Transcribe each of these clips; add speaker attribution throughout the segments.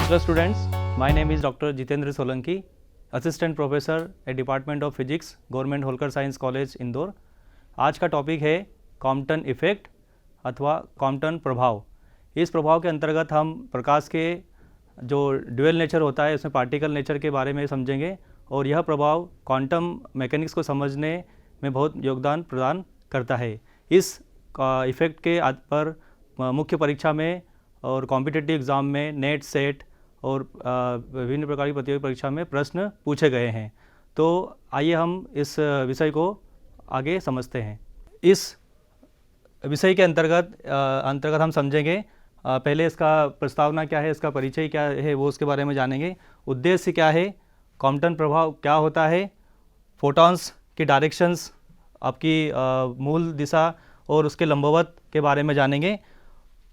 Speaker 1: Hello students, my name is Dr. Jitendra Solanki, Assistant Professor at Department of Physics, Government Holkar science college Indore. आज का topic है Compton effect अथवा Compton प्रभाव। इस प्रभाव के अंतर्गत हम प्रकाश के जो ड्यूअल नेचर होता है उसमें पार्टिकल नेचर के बारे में समझेंगे और यह प्रभाव क्वांटम मैकेनिक्स को समझने में बहुत योगदान प्रदान करता है। इस इफेक्ट के आधार पर मुख्य परीक्षा में और कॉम्पिटिटिव एग्ज़ाम में नेट सेट और विभिन्न प्रकार की प्रतियोगी परीक्षा में प्रश्न पूछे गए हैं। तो आइए हम इस विषय को आगे समझते हैं। इस विषय के अंतर्गत हम समझेंगे पहले इसका प्रस्तावना क्या है, इसका परिचय क्या है वो उसके बारे में जानेंगे, उद्देश्य क्या है, कॉम्पटन प्रभाव क्या होता है, फोटॉन्स की डायरेक्शंस, आपकी मूल दिशा और उसके लंबवत के बारे में जानेंगे।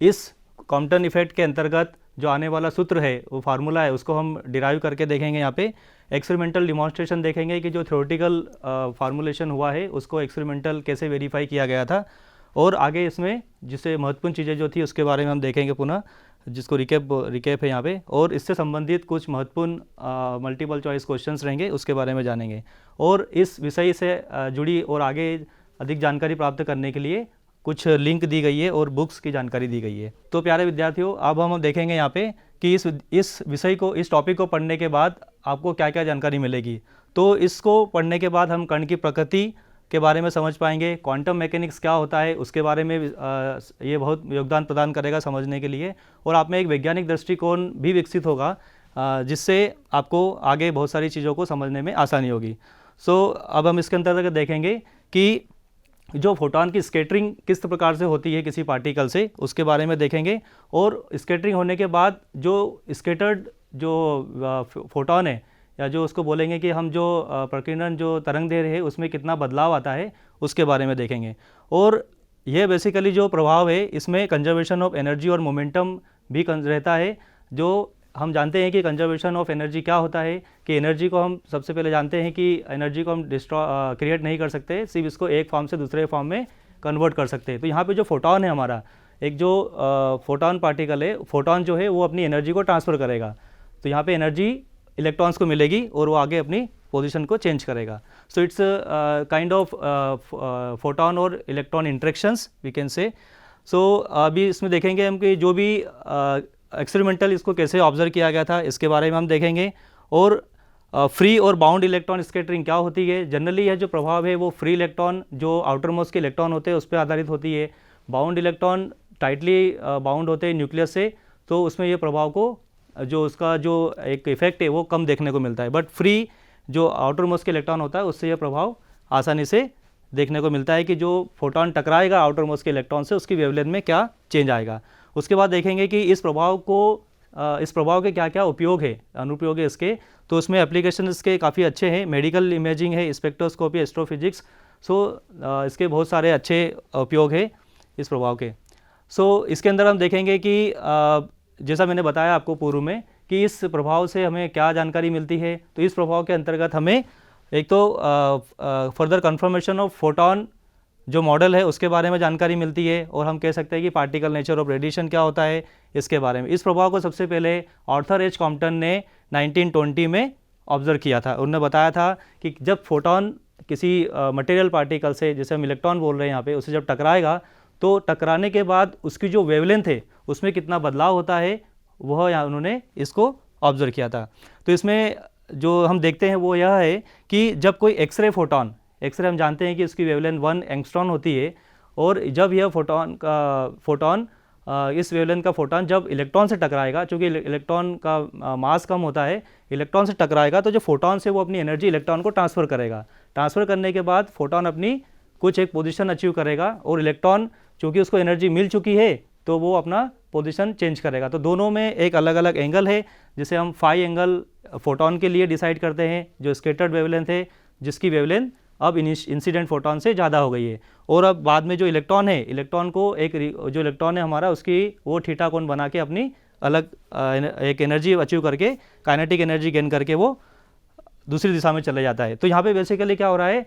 Speaker 1: इस कॉम्पटन इफेक्ट के अंतर्गत जो आने वाला सूत्र है वो फार्मूला है उसको हम डिराइव करके देखेंगे। यहाँ पे एक्सपेरिमेंटल डिमॉन्स्ट्रेशन देखेंगे कि जो थ्योरेटिकल फार्मूलेशन हुआ है उसको एक्सपेरिमेंटल कैसे वेरीफाई किया गया था, और आगे इसमें जिससे महत्वपूर्ण चीज़ें जो थी उसके बारे में हम देखेंगे पुनः, जिसको रिकेप है यहाँ पे, और इससे संबंधित कुछ महत्वपूर्ण मल्टीपल चॉइस क्वेश्चंस रहेंगे उसके बारे में जानेंगे। और इस विषय से जुड़ी और आगे अधिक जानकारी प्राप्त करने के लिए कुछ लिंक दी गई है और बुक्स की जानकारी दी गई है। तो प्यारे विद्यार्थियों, अब हम देखेंगे यहाँ पे कि इस विषय को, इस टॉपिक को पढ़ने के बाद आपको क्या क्या जानकारी मिलेगी। तो इसको पढ़ने के बाद हम कण की प्रकृति के बारे में समझ पाएंगे, क्वांटम मैकेनिक्स क्या होता है उसके बारे में ये बहुत योगदान प्रदान करेगा समझने के लिए, और आप में एक वैज्ञानिक दृष्टिकोण भी विकसित होगा जिससे आपको आगे बहुत सारी चीज़ों को समझने में आसानी होगी। अब हम इसके अंतर्गत देखेंगे कि जो फोटॉन की स्कैटरिंग किस प्रकार से होती है किसी पार्टिकल से, उसके बारे में देखेंगे। और स्कैटरिंग होने के बाद जो स्कैटर्ड जो फोटॉन है, या जो उसको बोलेंगे कि हम जो प्रकीर्णन जो तरंग दे रहे हैं उसमें कितना बदलाव आता है उसके बारे में देखेंगे। और यह बेसिकली जो प्रभाव है इसमें कंजर्वेशन ऑफ एनर्जी और मोमेंटम भी रहता है। जो हम जानते हैं कि कंजर्वेशन ऑफ एनर्जी क्या होता है, कि एनर्जी को हम सबसे पहले जानते हैं कि एनर्जी को हम क्रिएट नहीं कर सकते, सिर्फ इसको एक फॉर्म से दूसरे फॉर्म में कन्वर्ट कर सकते हैं। तो यहाँ पे जो फोटॉन है हमारा, एक जो फोटॉन पार्टिकल है, फोटॉन जो है वो अपनी एनर्जी को ट्रांसफ़र करेगा। तो यहाँ पे एनर्जी इलेक्ट्रॉन्स को मिलेगी और वो आगे अपनी पोजिशन को चेंज करेगा। So it's kind of photon और electron interactions we can say. So अभी इसमें देखेंगे हम कि जो भी एक्सपेरिमेंटल इसको कैसे ऑब्जर्व किया गया था इसके बारे में हम देखेंगे। और फ्री और बाउंड इलेक्ट्रॉन स्कैटरिंग क्या होती है। जनरली यह जो प्रभाव है वो फ्री इलेक्ट्रॉन जो आउटर मोस्ट के इलेक्ट्रॉन होते हैं उस पर आधारित होती है। बाउंड इलेक्ट्रॉन टाइटली बाउंड होते हैं न्यूक्लियस से, तो उसमें ये प्रभाव को जो उसका जो एक इफेक्ट है वो कम देखने को मिलता है। बट फ्री जो आउटर मोस्ट के इलेक्ट्रॉन होता है उससे यह प्रभाव आसानी से देखने को मिलता है कि जो फोटॉन टकराएगा आउटर मोस्ट के इलेक्ट्रॉन से उसकी वेवलेंथ में क्या चेंज आएगा। उसके बाद देखेंगे कि इस प्रभाव के क्या क्या उपयोग है, अनुप्रयोग है इसके। तो उसमें एप्लीकेशन इसके काफ़ी अच्छे हैं, मेडिकल इमेजिंग है, स्पेक्ट्रोस्कोपी, एस्ट्रोफिजिक्स। इसके बहुत सारे अच्छे उपयोग है इस प्रभाव के। इसके अंदर हम देखेंगे कि जैसा मैंने बताया आपको पूर्व में कि इस प्रभाव से हमें क्या जानकारी मिलती है। तो इस प्रभाव के अंतर्गत हमें एक तो फर्दर कन्फर्मेशन ऑफ फोटॉन जो मॉडल है उसके बारे में जानकारी मिलती है, और हम कह सकते हैं कि पार्टिकल नेचर ऑफ रेडिएशन क्या होता है इसके बारे में। इस प्रभाव को सबसे पहले आर्थर एच कॉम्पटन ने 1920 में ऑब्जर्व किया था। उन्होंने बताया था कि जब फोटॉन किसी मटेरियल पार्टिकल से, जैसे हम इलेक्ट्रॉन बोल रहे हैं यहाँ पे, उससे जब टकराएगा तो टकराने के बाद उसकी जो वेवलेंथ है उसमें कितना बदलाव होता है वह यहाँ उन्होंने इसको ऑब्जर्व किया था। तो इसमें जो हम देखते हैं वो यह है कि जब कोई एक्सरे फोटॉन, एक्सरे हम जानते हैं कि उसकी वेवलेंथ 1 एंगस्ट्रॉन होती है, और जब यह फोटॉन इस वेवलेंथ का फोटॉन जब इलेक्ट्रॉन से टकराएगा, चूँकि इलेक्ट्रॉन का मास कम होता है, इलेक्ट्रॉन से टकराएगा तो जो फोटॉन से वो अपनी एनर्जी इलेक्ट्रॉन को ट्रांसफ़र करेगा। ट्रांसफ़र करने के बाद फोटॉन अपनी कुछ एक पोजीशन अचीव करेगा, और इलेक्ट्रॉन चूँकि उसको एनर्जी मिल चुकी है तो वो अपना पोजीशन चेंज करेगा। तो दोनों में एक अलग अलग एंगल है जिसे हम फाई एंगल फोटॉन के लिए डिसाइड करते हैं, जो स्कैटर्ड वेवलेंथ है, जिसकी वेवलेंथ अब इंसिडेंट फोटॉन से ज़्यादा हो गई है। और अब बाद में जो इलेक्ट्रॉन है, इलेक्ट्रॉन को जो इलेक्ट्रॉन है हमारा, उसकी वो थीटा कोण बना के अपनी अलग एक एनर्जी अचीव करके, काइनेटिक एनर्जी गेन करके वो दूसरी दिशा में चले जाता है। तो यहाँ पे बेसिकली क्या हो रहा है,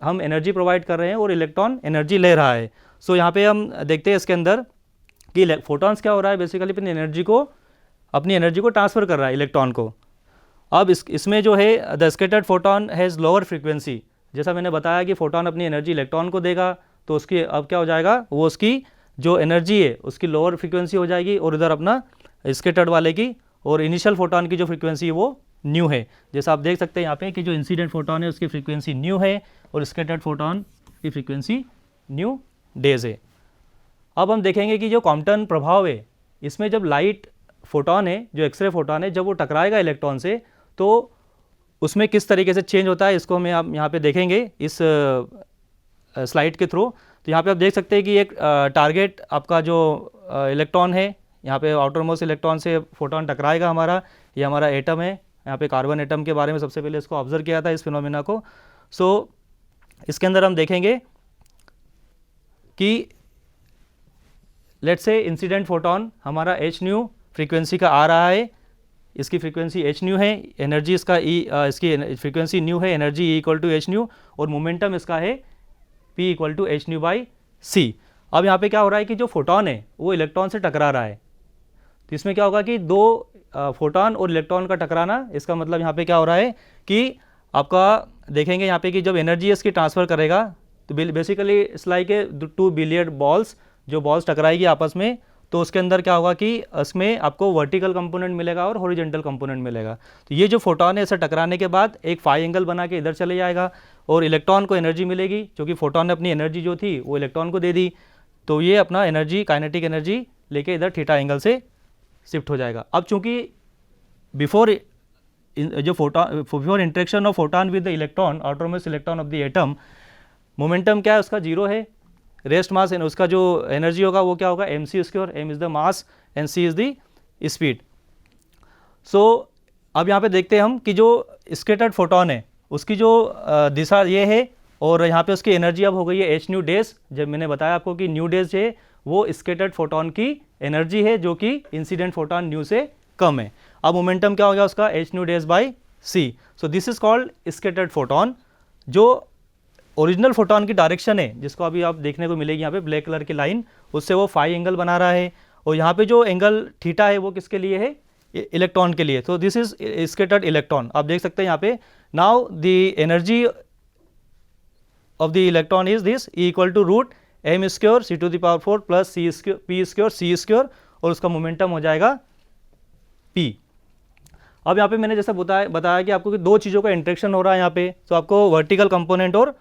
Speaker 1: हम एनर्जी प्रोवाइड कर रहे हैं और इलेक्ट्रॉन एनर्जी ले रहा है। यहाँ पे हम देखते हैं इसके अंदर कि फोटॉन्स क्या हो रहा है, बेसिकली अपनी एनर्जी को अपनी एनर्जी को ट्रांसफ़र कर रहा है इलेक्ट्रॉन को। अब इसमें जो है the scattered photon has lower frequency, जैसा मैंने बताया कि फोटोन अपनी एनर्जी इलेक्ट्रॉन को देगा, तो उसकी अब क्या हो जाएगा, वो उसकी जो एनर्जी है उसकी लोअर फ्रीक्वेंसी हो जाएगी, और इधर अपना स्कैटर्ड वाले की और इनिशियल फोटोन की जो फ्रीक्वेंसी है वो न्यू है। जैसा आप देख सकते हैं यहाँ पे कि जो इंसिडेंट फोटोन है उसकी फ्रीक्वेंसी न्यू है और स्कैटर्ड फोटोन की फ्रीक्वेंसी न्यू डेज है। अब हम देखेंगे कि जो कॉम्पटन प्रभाव है, इसमें जब लाइट फोटोन है, जो एक्सरे फोटोन है, जब वो टकराएगा इलेक्ट्रॉन से तो उसमें किस तरीके से चेंज होता है, इसको हमें आप यहाँ पे देखेंगे इस स्लाइड के थ्रू। तो यहाँ पे आप देख सकते हैं कि एक टारगेट आपका जो इलेक्ट्रॉन है, यहाँ पे आउटर मोस्ट इलेक्ट्रॉन से फोटोन टकराएगा हमारा, ये हमारा एटम है, यहाँ पे कार्बन एटम के बारे में सबसे पहले इसको ऑब्जर्व किया था, इस फिनोमेना को। सो इसके अंदर हम देखेंगे कि लेट्स से इंसिडेंट फोटोन हमारा एच न्यू फ्रीक्वेंसी का आ रहा है, इसकी फ्रीक्वेंसी एच न्यू है, एनर्जी इसका इसकी फ्रीक्वेंसी न्यू है, energy E equal to H nu, और मोमेंटम इसका है P equal to H nu by C. अब यहाँ पे क्या हो रहा है कि जो फोटोन है वो इलेक्ट्रॉन से टकरा रहा है, तो इसमें क्या होगा कि दो फोटोन और इलेक्ट्रॉन का टकराना, इसका मतलब यहाँ पे क्या हो रहा है कि आपका देखेंगे यहाँ पे कि जब एनर्जी इसकी ट्रांसफ़र करेगा तो basically it's like a 2 billiard balls, जो बॉल्स टकराएगी आपस में, तो उसके अंदर क्या होगा कि इसमें आपको वर्टिकल कंपोनेंट मिलेगा और हॉरिजॉन्टल कंपोनेंट मिलेगा। तो ये जो फोटोन है इसे टकराने के बाद एक फाई एंगल बना के इधर चले जाएगा और इलेक्ट्रॉन को एनर्जी मिलेगी, क्योंकि फोटोन ने अपनी एनर्जी जो थी वो इलेक्ट्रॉन को दे दी, तो ये अपना एनर्जी काइनेटिक एनर्जी लेके इधर थीटा एंगल से शिफ्ट हो जाएगा। अब चूंकि before interaction of photon with the electron, outermost electron of the atom, momentum क्या है उसका जीरो है, रेस्ट मास उसका जो एनर्जी होगा वो क्या होगा, M C square, M is the mass and C is the speed. So अब यहाँ पे देखते हैं हम कि जो स्कैटर्ड फोटोन है उसकी जो दिशा ये है, और यहाँ पे उसकी एनर्जी अब हो गई है एच न्यू डेज। जब मैंने बताया आपको कि न्यू डेज है वो स्कैटर्ड फोटोन की एनर्जी है, जो कि इंसिडेंट फोटोन न्यू से कम है। अब मोमेंटम क्या हो गया उसका, h nu dash by c. So this is called scattered photon. जो ओरिजिनल फोटोन की डायरेक्शन है, जिसको अभी आप देखने को मिलेगी यहाँ पे ब्लैक कलर की लाइन, उससे वो फाई एंगल बना रहा है, और यहाँ पे जो एंगल थीटा है वो किसके लिए है, इलेक्ट्रॉन के लिए। तो दिस इज स्कैटर्ड इलेक्ट्रॉन। आप देख सकते हैं यहाँ पे, now the energy of the electron is this, E equal to root m square c to the power 4 plus c square p square c square, और उसका मोमेंटम हो जाएगा पी। अब यहाँ पे मैंने जैसा बताया कि आपको कि दो चीज़ों का इंटरेक्शन हो रहा है यहाँ पे, तो आपको वर्टिकल कंपोनेंट और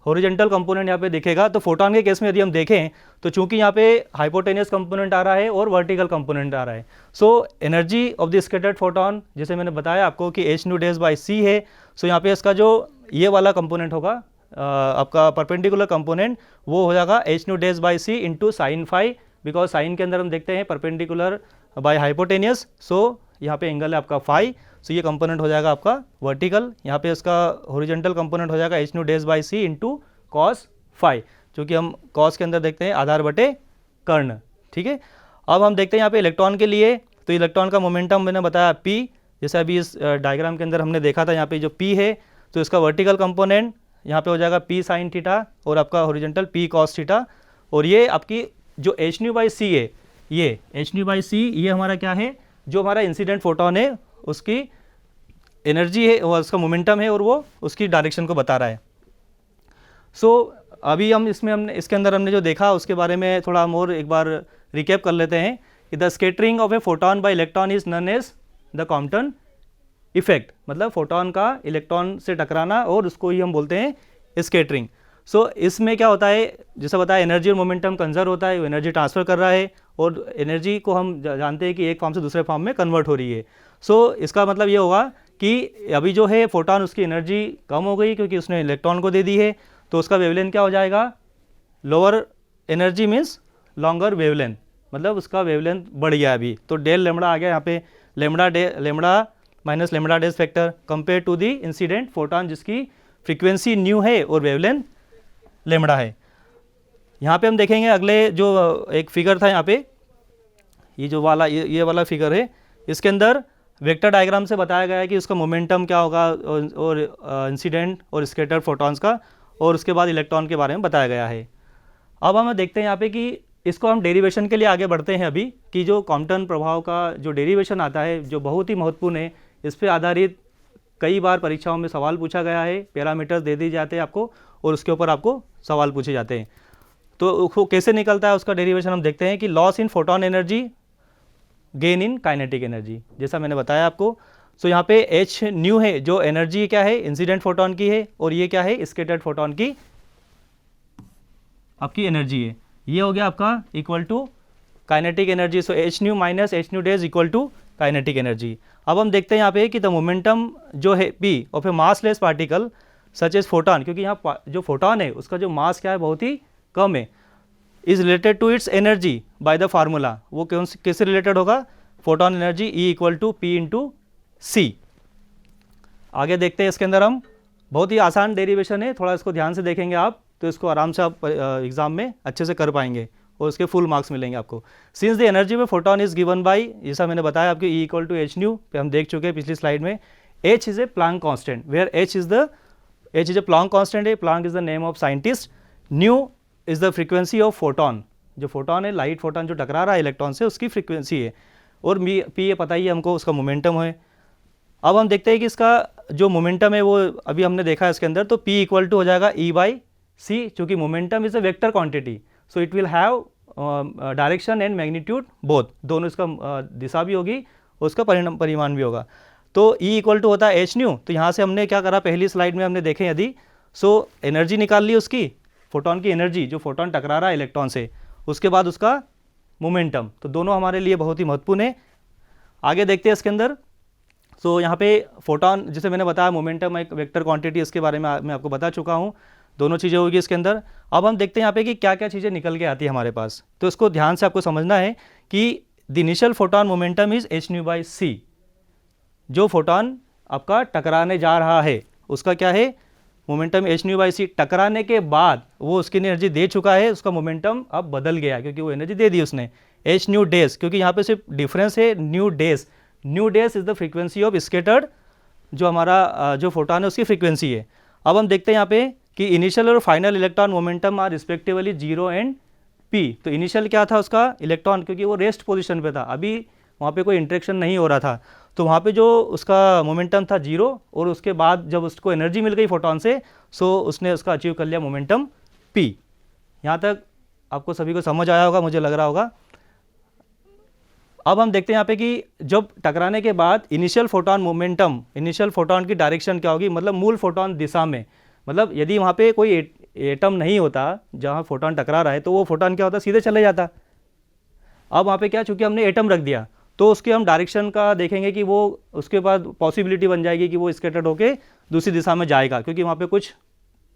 Speaker 1: हॉरिजॉन्टल कंपोनेंट यहाँ पे दिखेगा। तो फोटोन के केस में यदि हम देखें तो चूंकि यहाँ पे हाइपोटेनियस कंपोनेंट आ रहा है और वर्टिकल कंपोनेंट आ रहा है, so energy of the scattered photon, जैसे मैंने बताया आपको कि एच न्यू डेज बाई सी है, सो यहाँ पे इसका जो ये वाला कंपोनेंट होगा आपका परपेंडिकुलर कंपोनेंट, वो हो जाएगा h nu dash by C into sine phi, because sine के अंदर हम देखते हैं परपेंडिकुलर बाय हाइपोटेनियस, सो यहाँ पे एंगल है आपका फाई, सो ये कंपोनेंट हो जाएगा आपका वर्टिकल। यहाँ पे इसका हॉरिजॉन्टल कंपोनेंट हो जाएगा h nu dash by C into cos phi, क्योंकि हम कॉस के अंदर देखते हैं आधार बटे कर्ण, ठीक है। अब हम देखते हैं यहाँ पे इलेक्ट्रॉन के लिए, तो इलेक्ट्रॉन का मोमेंटम मैंने बताया पी, जैसे अभी इस डायग्राम के अंदर हमने देखा था, यहाँ पे जो पी है तो इसका वर्टिकल कंपोनेंट यहाँ पे हो जाएगा पी साइन थीटा और आपका हॉरिजॉन्टल पी कॉस थीटा, और ये आपकी जो एच न्यू बाई सी है, ये एच न्यू बाई सी ये हमारा क्या है, जो हमारा इंसिडेंट फोटोन है उसकी एनर्जी है और उसका मोमेंटम है, और वो उसकी डायरेक्शन को बता रहा है। सो अभी हमने इसके अंदर हमने जो देखा उसके बारे में थोड़ा हम और एक बार रिकैप कर लेते हैं कि the scattering of a photon by electron is known as the Compton effect, मतलब फोटोन का इलेक्ट्रॉन से टकराना, और उसको ही हम बोलते हैं स्कैटरिंग। सो इसमें क्या होता है, जैसा बताया एनर्जी और मोमेंटम कंजर्व होता है, वो एनर्जी ट्रांसफ़र कर रहा है, और एनर्जी को हम जानते हैं कि एक फॉर्म से दूसरे फॉर्म में कन्वर्ट हो रही है। सो इसका मतलब ये होगा कि अभी जो है फोटोन उसकी एनर्जी कम हो गई क्योंकि उसने इलेक्ट्रॉन को दे दी है, तो उसका वेवलेंथ क्या हो जाएगा, lower energy means longer wavelength, मतलब उसका वेवलेंथ बढ़ गया अभी, तो डेल लेमड़ा आ गया यहाँ पे, lambda minus lambda dash factor compare to the incident photon जिसकी फ्रीक्वेंसी न्यू है और वेवलेंथ लेमड़ा है। यहाँ पे हम देखेंगे अगले जो एक फिगर था यहाँ पे, ये जो वाला ये वाला फिगर है, इसके अंदर वेक्टर डायग्राम से बताया गया है कि उसका मोमेंटम क्या होगा और इंसिडेंट और स्कैटर्ड फोटॉन्स का, और उसके बाद इलेक्ट्रॉन के बारे में बताया गया है। अब हम देखते हैं यहाँ पे कि इसको हम डेरिवेशन के लिए आगे बढ़ते हैं अभी, कि जो कॉम्पटन प्रभाव का जो डेरिवेशन आता है जो बहुत ही महत्वपूर्ण है, इस पर आधारित कई बार परीक्षाओं में सवाल पूछा गया है, पैरामीटर्स दे दिए जाते हैं आपको और उसके ऊपर आपको सवाल पूछे जाते हैं। तो वो कैसे निकलता है उसका डेरिवेशन हम देखते हैं कि loss in photon energy gain in kinetic energy, जैसा मैंने बताया आपको। सो यहाँ पे एच न्यू है जो एनर्जी क्या है इंसिडेंट फोटोन की है, और ये क्या है स्कैटर्ड फोटोन की आपकी एनर्जी है। ये हो गया आपका equal to kinetic energy. So h nu minus H nu dash equal to kinetic energy. अब हम देखते हैं यहाँ पे कि द मोमेंटम जो है p of a massless particle such as photon, क्योंकि यहाँ जो फोटोन है उसका जो मास क्या है बहुत ही कम है, is related to its energy by the formula. वो कैसे रिलेटेड होगा, photon energy E equal to P into C. आगे देखते हैं इसके अंदर हम, बहुत ही आसान डेरिवेशन है, थोड़ा इसको ध्यान से देखेंगे आप तो इसको आराम से आप एग्जाम में अच्छे से कर पाएंगे और उसके फुल मार्क्स मिलेंगे आपको। सिंस द एनर्जी में फोटोन इज गिवन बाई, जैसा मैंने बताया आपके E equal to H nu पे हम देख चुके हैं पिछली स्लाइड में। H is a Planck constant, where H is a Planck constant है, Planck is the name of scientist. Nu is the frequency of photon, जो फोटोन है लाइट फोटोन जो टकरा रहा है इलेक्ट्रॉन से उसकी फ्रीक्वेंसी है, और पी ये पता ही है हमको उसका मोमेंटम है। अब हम देखते हैं कि इसका जो मोमेंटम है वो अभी हमने देखा है इसके अंदर, तो P इक्वल टू हो जाएगा E बाई सी, चूँकि momentum is a vector quantity so it will have direction and magnitude both, दोनों इसका दिशा भी होगी और उसका परिमाण भी होगा। तो E इक्वल टू होता है एच न्यू। तो यहाँ से हमने क्या करा, पहली स्लाइड में हमने देखे यदि एनर्जी निकाल ली उसकी, फोटोन की एनर्जी जो फोटोन टकरा रहा है इलेक्ट्रॉन से, उसके बाद उसका मोमेंटम, तो दोनों हमारे लिए बहुत ही महत्वपूर्ण है। आगे देखते हैं इसके अंदर। सो यहाँ पे फोटोन जैसे मैंने बताया मोमेंटम एक वेक्टर क्वांटिटी, इसके बारे में मैं आपको बता चुका हूँ, दोनों चीज़ें होगी इसके अंदर। अब हम देखते हैं यहाँ पे कि क्या क्या चीज़ें निकल के आती है हमारे पास, तो इसको ध्यान से आपको समझना है कि the initial photon momentum is H nu by C. जो फोटोन आपका टकराने जा रहा है उसका क्या है मोमेंटम एच न्यू बाई सी। टकराने के बाद वो उसकी एनर्जी दे चुका है, उसका मोमेंटम अब बदल गया क्योंकि वो एनर्जी दे दी उसने एच न्यू डेज, क्योंकि यहाँ पे सिर्फ डिफरेंस है new days. New dash is the frequency of scattered, जो हमारा जो फोटोन है उसकी फ्रीक्वेंसी है। अब हम देखते हैं यहाँ पे कि इनिशियल और final electron momentum are respectively 0 and p. तो इनिशियल क्या था उसका इलेक्ट्रॉन, क्योंकि वो रेस्ट पोजीशन पे था, अभी वहाँ पे कोई इंटरेक्शन नहीं हो रहा था, तो वहाँ पे जो उसका मोमेंटम था 0, और उसके बाद जब उसको एनर्जी मिल गई फोटोन से, सो उसने उसका अचीव कर लिया मोमेंटम पी। यहाँ तक आपको सभी को समझ आया होगा, मुझे लग रहा होगा। अब हम देखते हैं यहाँ पे कि जब टकराने के बाद initial photon momentum, initial photon की डायरेक्शन क्या होगी, मतलब मूल फोटोन दिशा में, मतलब यदि वहाँ पे कोई एटम नहीं होता जहाँ फोटोन टकरा रहा है तो वो फोटोन क्या होता सीधे चले जाता। अब वहाँ पे क्या, चूँकि हमने एटम रख दिया तो उसके हम डायरेक्शन का देखेंगे कि वो उसके बाद पॉसिबिलिटी बन जाएगी कि वो स्कैटर्ड होकर दूसरी दिशा में जाएगा, क्योंकि वहाँ पे कुछ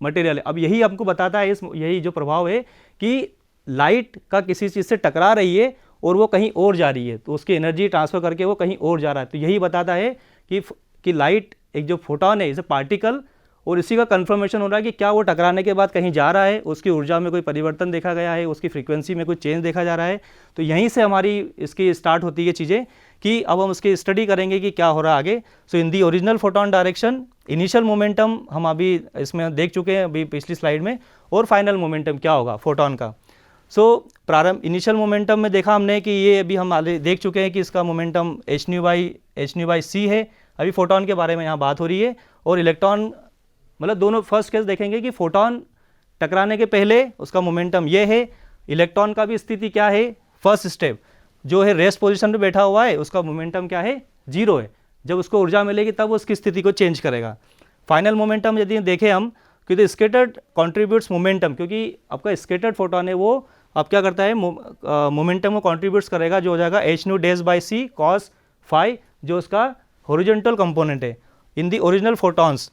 Speaker 1: मटेरियल है। अब यही हमको बताता है यही जो प्रभाव है कि लाइट का किसी चीज़ से टकरा रही है और वो कहीं और जा रही है, तो उसकी एनर्जी ट्रांसफर करके वो कहीं और जा रहा है। तो यही बताता है कि लाइट एक जो फोटोन है इज ए पार्टिकल, और इसी का कंफर्मेशन हो रहा है कि क्या वो टकराने के बाद कहीं जा रहा है, उसकी ऊर्जा में कोई परिवर्तन देखा गया है, उसकी फ्रीक्वेंसी में कोई चेंज देखा जा रहा है। तो यहीं से हमारी इसकी स्टार्ट होती है चीज़ें कि अब हम उसकी स्टडी करेंगे कि क्या हो रहा है आगे। So in the original photon direction initial momentum हम अभी इसमें देख चुके हैं अभी पिछली स्लाइड में, और फाइनल मोमेंटम क्या होगा फोटोन का। सो प्रारंभ इनिशियल मोमेंटम में देखा हमने कि ये अभी हम देख चुके हैं कि इसका मोमेंटम एच न्यू बाई सी है। अभी फोटोन के बारे में यहाँ बात हो रही है, और इलेक्ट्रॉन मतलब दोनों फर्स्ट केस देखेंगे कि फोटोन टकराने के पहले उसका मोमेंटम ये है, इलेक्ट्रॉन का भी स्थिति क्या है, फर्स्ट स्टेप जो है रेस्ट पोजीशन पे बैठा हुआ है उसका मोमेंटम क्या है 0 है। जब उसको ऊर्जा मिलेगी तब उसकी स्थिति को चेंज करेगा। फाइनल मोमेंटम यदि देखें हम कि द स्कैटर्ड कॉन्ट्रीब्यूट्स मोमेंटम, क्योंकि आपका स्कैटर्ड फोटोन है वो अब क्या करता है मोमेंटम को कॉन्ट्रीब्यूट्स करेगा, जो हो जाएगा h nu dash by c cos phi, जो उसका हॉरिजॉन्टल कंपोनेंट है in the original photons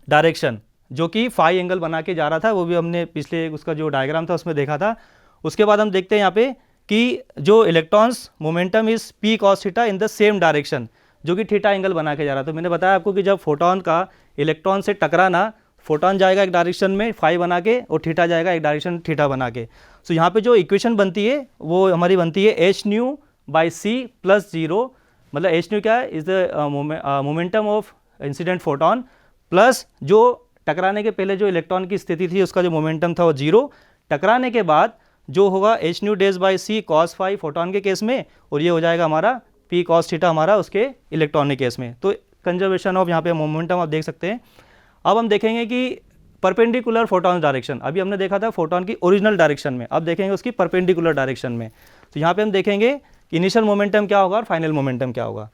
Speaker 1: direction, जो कि फाई एंगल बना के जा रहा था। वो भी हमने पिछले उसका जो डायग्राम था उसमें देखा था। उसके बाद हम देखते हैं यहाँ पे कि जो electrons momentum is P cos theta in the same direction, जो कि थीटा एंगल बना के जा रहा था। तो मैंने बताया आपको कि जब फोटोन का इलेक्ट्रॉन से टकराना, फोटोन जाएगा एक डायरेक्शन में फाई बना के और थीटा जाएगा एक डायरेक्शन थीटा बना के। सो यहाँ पे जो इक्वेशन बनती है वो हमारी बनती है H nu by c plus 0, मतलब एच न्यू क्या है is the momentum of incident photon, plus जो टकराने के पहले जो इलेक्ट्रॉन की स्थिति थी उसका जो मोमेंटम था वो 0, टकराने के बाद जो होगा h nu dash by c cos phi photon के केस में, और ये हो जाएगा हमारा पी कॉस थीटा हमारा उसके इलेक्ट्रॉन के केस में। तो कंजर्वेशन ऑफ यहाँ पे मोमेंटम आप देख सकते हैं। अब हम देखेंगे कि परपेंडिकुलर फोटॉन डायरेक्शन, अभी हमने देखा था फोटॉन की ओरिजिनल डायरेक्शन में, अब देखेंगे उसकी परपेंडिकुलर डायरेक्शन में। तो यहाँ पे हम देखेंगे कि इनिशियल मोमेंटम क्या होगा और फाइनल मोमेंटम क्या होगा।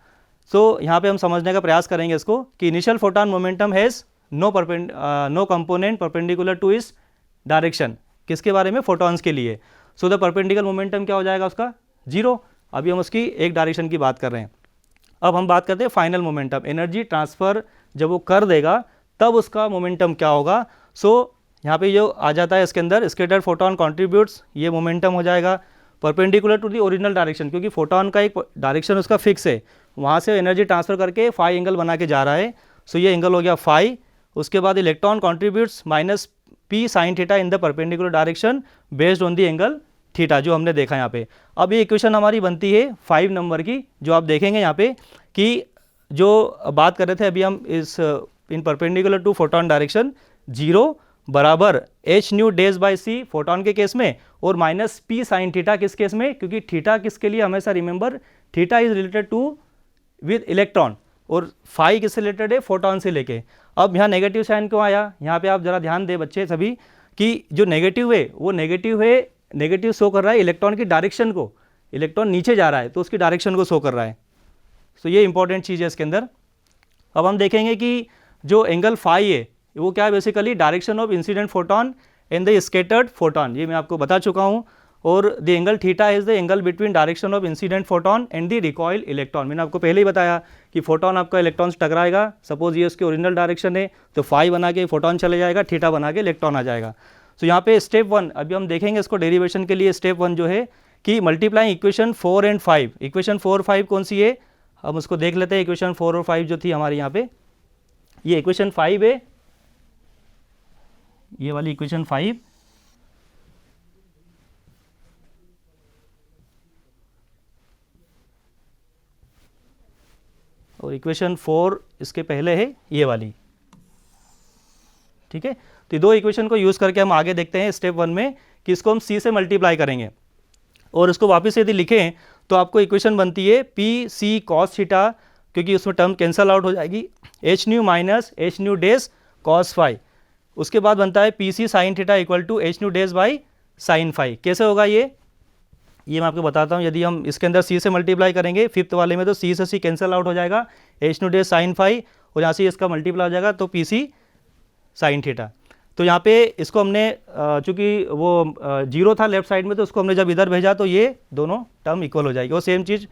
Speaker 1: सो यहाँ पे हम समझने का प्रयास करेंगे इसको कि initial photon momentum has no component perpendicular to इस डायरेक्शन, किसके बारे में, फोटॉन्स के लिए। सो द परपेंडिकुलर मोमेंटम क्या हो जाएगा उसका, जीरो। अभी हम उसकी एक डायरेक्शन की बात कर रहे हैं। अब हम बात करते हैं फाइनल मोमेंटम, एनर्जी ट्रांसफ़र जब वो कर देगा तब उसका मोमेंटम क्या होगा। सो यहाँ पे जो आ जाता है इसके अंदर स्कैटर्ड फोटॉन कॉन्ट्रीब्यूट्स, ये मोमेंटम हो जाएगा perpendicular to the original direction, क्योंकि फोटॉन का एक डायरेक्शन उसका फिक्स है, वहाँ से एनर्जी ट्रांसफ़र करके फाई एंगल बना के जा रहा है। सो ये एंगल हो गया फाई। उसके बाद electron contributes minus P sine theta in the perpendicular direction based on the angle theta, जो हमने देखा यहाँ पे। अब ये इक्वेशन हमारी बनती है 5 नंबर की, जो आप देखेंगे यहाँ पे कि जो बात कर रहे थे अभी हम इस in perpendicular to photon direction, zero बराबर H nu dash by C photon के केस में, और माइनस पी साइन थीटा किस केस में, क्योंकि थीटा किसके लिए हमेशा remember, theta is related to with electron, और फाई किससे रिलेटेड है, फोटॉन से लेके। अब यहाँ नेगेटिव साइन क्यों आया, यहाँ पे आप जरा ध्यान दें बच्चे सभी कि जो नेगेटिव है वो नेगेटिव है, नेगेटिव शो कर रहा है इलेक्ट्रॉन की डायरेक्शन को, इलेक्ट्रॉन नीचे जा रहा है तो उसकी डायरेक्शन को शो कर रहा है। सो ये इंपॉर्टेंट चीज़ है इसके अंदर। अब हम देखेंगे कि जो एंगल फाई है वो क्या है, basically direction of incident photon and the scattered photon, ये मैं आपको बता चुका हूँ। और the angle theta is the angle between direction of incident photon and the recoil electron. मैंने आपको पहले ही बताया कि फोटॉन आपका इलेक्ट्रॉन से टकराएगा, सपोज ये उसकी ओरिजिनल डायरेक्शन है तो फाई बना के फोटॉन चले जाएगा, थीटा बना के इलेक्ट्रॉन आ जाएगा। तो यहाँ पे स्टेप 1 अभी हम देखेंगे इसको डेरिवेशन के लिए। स्टेप 1 जो है कि मल्टीप्लाइंग इक्वेशन 4 एंड 5, इक्वेशन 4 और 5 कौन सी है, हम उसको देख लेते हैं। इक्वेशन 4 और 5 जो थी हमारे यहाँ पे, ये इक्वेशन 5 है, ये वाली इक्वेशन 5, और इक्वेशन 4 इसके पहले है ये वाली, ठीक है। तो दो इक्वेशन को यूज़ करके हम आगे देखते हैं स्टेप 1 में कि इसको हम सी से मल्टीप्लाई करेंगे, और इसको वापस यदि लिखें तो आपको इक्वेशन बनती है पी सी कॉस थीटा, क्योंकि उसमें टर्म कैंसल आउट हो जाएगी, h nu minus H nu dash cos phi. उसके बाद बनता है p c sine theta equal to H nu dash by sine phi. कैसे होगा ये मैं आपको बताता हूँ। यदि हम इसके अंदर सी से मल्टीप्लाई करेंगे फिफ्थ वाले में, तो सी से सी कैंसल आउट हो जाएगा, h nu dash sine phi, और यहाँ से इसका मल्टीप्लाई हो जाएगा तो पी सी साइन थीटा। तो यहाँ पे इसको हमने चूँकि वो जीरो था लेफ्ट साइड में, तो उसको हमने जब इधर भेजा तो ये दोनों टर्म इक्वल हो जाएगी, और सेम चीज़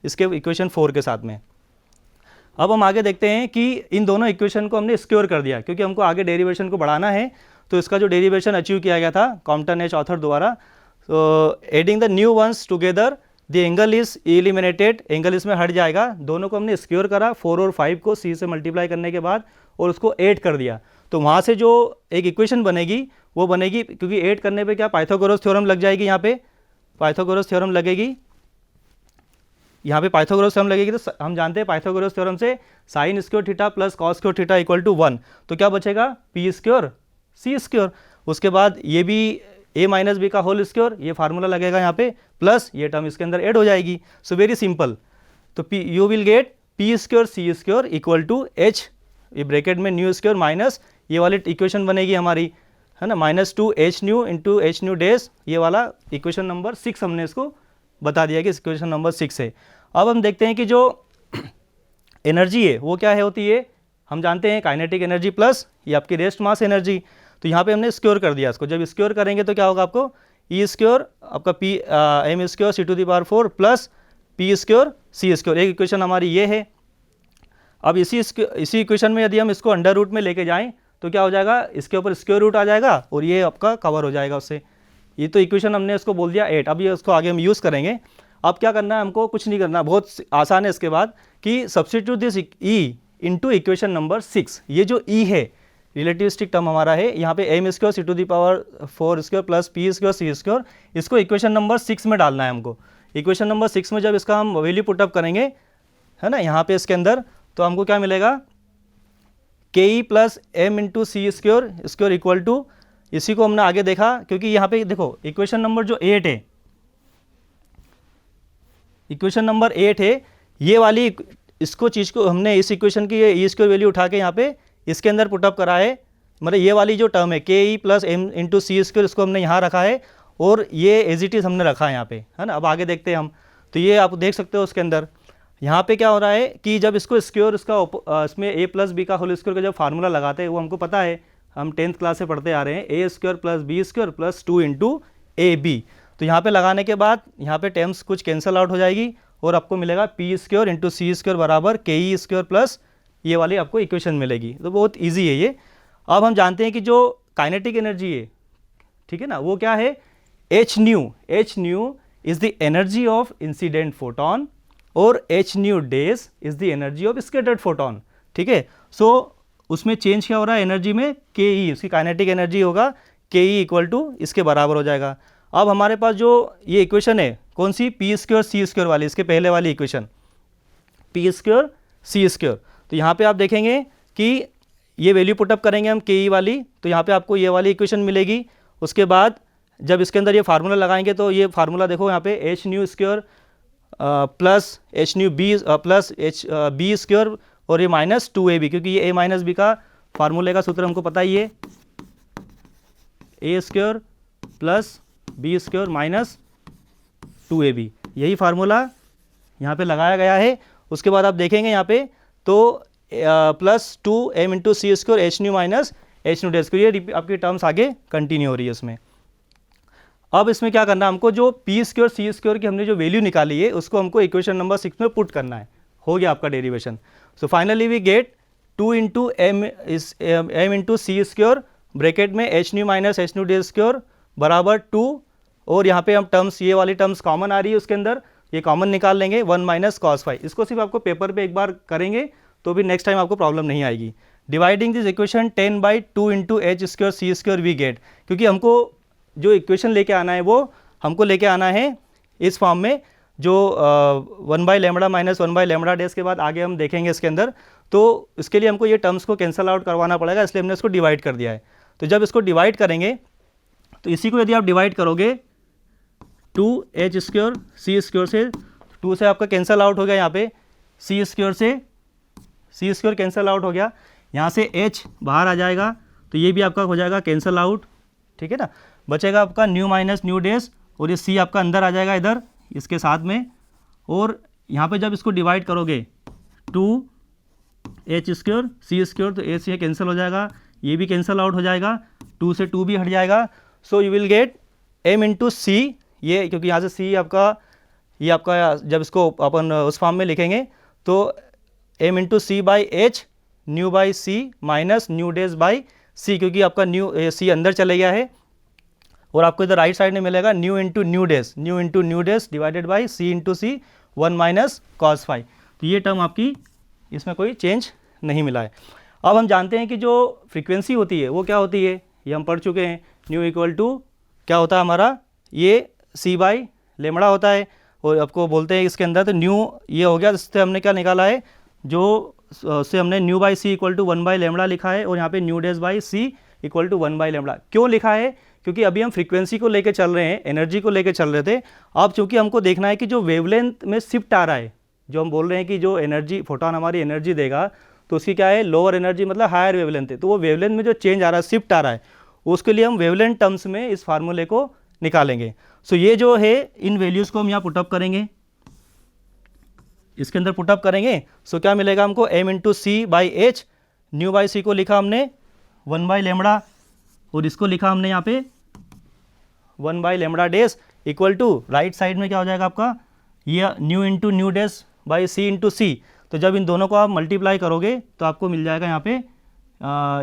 Speaker 1: इसके इक्वेशन 4 के साथ में। अब हम आगे देखते हैं कि इन दोनों इक्वेशन को हमने स्क्योर कर दिया, क्योंकि हमको आगे डेरिवेशन को बढ़ाना है। तो इसका जो डेरिवेशन अचीव किया गया था कॉम्पटन एच ऑथर द्वारा, तो adding the new ones together the angle is eliminated, angle इसमें हट जाएगा। दोनों को हमने स्क्योर करा 4 और 5 को सी से मल्टीप्लाई करने के बाद, और उसको ऐड कर दिया। तो वहाँ से जो एक इक्वेशन बनेगी वो बनेगी, क्योंकि ऐड करने पे क्या पाइथागोरस थ्योरम लग जाएगी, यहाँ पे पाइथागोरस थ्योरम लगेगी, यहाँ पे पाइथागोरस थ्योरम लगेगी। तो हम जानते हैं पाइथागोरस थ्योरम से sine square theta plus cos square theta equal to 1, तो क्या बचेगा पी स्क्वायर सी स्क्वायर। उसके बाद ये भी ए माइनस बी का होल स्क्वायर, ये फार्मूला लगेगा यहाँ पे, प्लस ये टर्म इसके अंदर ऐड हो जाएगी। So very simple. तो P you will get P square C square equal to H, ये ब्रैकेट में न्यू स्क्वायर माइनस ये वाली इक्वेशन बनेगी हमारी, है ना, minus 2 H nu into H nu dash, ये वाला इक्वेशन नंबर 6 हमने इसको बता दिया कि इक्वेशन नंबर 6 है। अब हम देखते हैं कि जो एनर्जी है वो क्या है होती है, हम जानते हैं काइनेटिक एनर्जी प्लस ये आपकी रेस्ट मास एनर्जी। तो यहाँ पे हमने स्क्योर कर दिया इसको, जब स्क्योर करेंगे तो क्या होगा आपको ई स्क्योर आपका p m square c to the power 4 plus p square c square, एक इक्वेशन हमारी ये है। अब इसी इक्वेशन में यदि हम इसको अंडर रूट में लेके जाएं तो क्या हो जाएगा, इसके ऊपर स्क्वायर रूट आ जाएगा और ये आपका कवर हो जाएगा उससे। ये तो इक्वेशन हमने इसको बोल दिया 8। अब ये उसको आगे हम यूज़ करेंगे। अब क्या करना है हमको, कुछ नहीं करना, बहुत आसान है। इसके बाद कि substitute this E into equation number 6। ये जो ई है रिलेटिविस्टिक टर्म हमारा है, यहाँ पे m square c to the power 4 square plus p square C square, इसको इक्वेशन नंबर 6 में डालना है हमको। इक्वेशन नंबर 6 में जब इसका हम वैल्यू पुटअप करेंगे, है ना, यहाँ पे इसके अंदर, तो हमको क्या मिलेगा, के E plus m into c square square equal to इसी को हमने आगे देखा, क्योंकि यहाँ पे देखो इक्वेशन नंबर जो 8 है, इक्वेशन नंबर 8 है, ये वाली इसको चीज़ को हमने इस इक्वेशन की ये स्क्वायर वैल्यू उठा के यहाँ पे इसके अंदर पुटअप करा है, मतलब ये वाली जो टर्म है के E plus m into C square, इसको हमने यहाँ रखा है और ये एज इट इज़ हमने रखा है यहाँ पे, है ना। अब आगे देखते हैं हम, तो ये आप देख सकते हो उसके अंदर यहाँ पे क्या हो रहा है कि जब इसको स्क्वायर इसका इसमें ए प्लस बी का होल स्क्वायर का जब फार्मूला लगाते हैं, वो हमको पता है, हम 10th क्लास से पढ़ते आ रहे हैं, A square plus B square plus 2 into A B. तो यहाँ पे लगाने के बाद यहाँ पे टर्म्स कुछ कैंसिल आउट हो जाएगी और आपको मिलेगा P square into C square बराबर के ई स्क्वायर प्लस ये वाली आपको इक्वेशन मिलेगी। तो बहुत ईजी है ये। अब हम जानते हैं कि जो काइनेटिक एनर्जी है, ठीक है ना, वो क्या है, H nu is the energy of incident photon और H nu dash is the energy of scattered photon, ठीक है। सो उसमें चेंज क्या हो रहा है एनर्जी में, के ई, उसकी काइनेटिक एनर्जी होगा के ई इक्वल टू इसके बराबर हो जाएगा। अब हमारे पास जो ये इक्वेशन है कौन सी, पी स्क्वायर सी स्क्वायर वाली, इसके पहले वाली इक्वेशन पी स्क्वायर सी स्क्वायर। तो यहाँ पे आप देखेंगे कि ये वैल्यू पुटअप करेंगे हम के ई वाली, तो यहाँ पे आपको ये वाली इक्वेशन मिलेगी। उसके बाद जब इसके अंदर ये फार्मूला लगाएंगे तो ये फार्मूला देखो यहाँ पे h nu square plus h nu b plus h b square और ये माइनस 2ab, क्योंकि ये a माइनस बी का फार्मूले का सूत्र हमको पता ही है, A square plus B square minus 2ab, यही फार्मूला यहाँ पे लगाया गया है। उसके बाद आप देखेंगे यहाँ पे तो plus 2m into C square H nu minus H nu dash, ये आपकी टर्म्स आगे कंटिन्यू हो रही है इसमें। अब इसमें क्या करना है हमको, जो पी स्क्वायर सी स्क्वायर की हमने जो वैल्यू निकाली है उसको हमको इक्वेशन नंबर 6 में पुट करना है। हो गया आपका derivation. So finally we get 2 into M into C square bracket में H nu minus H nu dash square बराबर 2, और यहाँ पे हम टर्म्स ये वाली टर्म्स कॉमन आ रही है उसके अंदर, ये कॉमन निकाल लेंगे 1 माइनस कॉस फाई। इसको सिर्फ आपको पेपर पे एक बार करेंगे तो भी नेक्स्ट टाइम आपको प्रॉब्लम नहीं आएगी। Dividing this equation 10/2 into h square C square we get, क्योंकि हमको जो इक्वेशन लेके आना है वो हमको लेके आना है इस फॉर्म में, जो 1/λ माइनस 1/λ डेज के बाद आगे हम देखेंगे इसके अंदर। तो इसके लिए हमको ये टर्म्स को कैंसिल आउट करवाना पड़ेगा, इसलिए हमने इसको डिवाइड कर दिया है। तो जब इसको डिवाइड करेंगे तो इसी को यदि आप डिवाइड करोगे 2h स्क्वायर सी स्क्वायर से, 2 से आपका कैंसिल आउट हो गया, यहाँ पे सी स्क्वायर से सी स्क्वायर कैंसिल आउट हो गया, यहाँ से h बाहर आ जाएगा तो ये भी आपका हो जाएगा कैंसिल आउट, ठीक है ना। बचेगा आपका न्यू माइनस न्यू डेज और ये सी आपका अंदर आ जाएगा इधर इसके साथ में, और यहाँ पे जब इसको डिवाइड करोगे 2h स्क्वायर सी स्क्वायर तो a से कैंसिल हो जाएगा, ये भी कैंसिल आउट हो जाएगा, 2 से 2 भी हट जाएगा। So you will get m into C, ये क्योंकि यहाँ से c आपका ये आपका जब इसको अपन उस फॉर्म में लिखेंगे तो m into C by H nu by C minus nu dash by C, क्योंकि आपका न्यू सी अंदर चले गया है, और आपको इधर राइट साइड में मिलेगा nu into nu dash divided by C into C 1 minus cos phi. तो ये टर्म आपकी इसमें कोई चेंज नहीं मिला है। अब हम जानते हैं कि जो फ्रीक्वेंसी होती है वो क्या होती है, ये हम पढ़ चुके हैं, न्यू इक्वल टू क्या होता है हमारा, ये सी बाई लेमड़ा होता है, और आपको बोलते हैं इसके अंदर तो न्यू ये हो गया, जिससे हमने क्या निकाला है, जो उससे हमने nu by C equal to 1/λ लिखा है, और यहाँ पे nu dash by C equal to 1/λ क्यों लिखा है, क्योंकि अभी हम फ्रीक्वेंसी को लेके चल रहे हैं, एनर्जी को लेके चल रहे थे। अब चूंकि हमको देखना है कि जो वेवलेंथ में शिफ्ट आ रहा है, जो हम बोल रहे हैं कि जो एनर्जी फोटोन हमारी एनर्जी देगा तो उसकी क्या है, लोअर एनर्जी मतलब हायर वेवलेंथ है, तो वो वेवलेंथ में जो चेंज आ रहा है, शिफ्ट आ रहा है, उसके लिए हम वेवलेंथ टर्म्स में इस फार्मूले को निकालेंगे। सो ये जो है इन वैल्यूज़ को हम यहाँ पुटअप करेंगे, इसके अंदर पुटअप करेंगे। सो क्या मिलेगा हमको, m into C by H, nu by C को लिखा हमने 1/λ, और इसको लिखा हमने यहाँ पे 1/λ dash equal to right side में क्या हो जाएगा आपका, ये nu into nu dash by C into C. तो जब इन दोनों को आप मल्टीप्लाई करोगे तो आपको मिल जाएगा यहाँ पे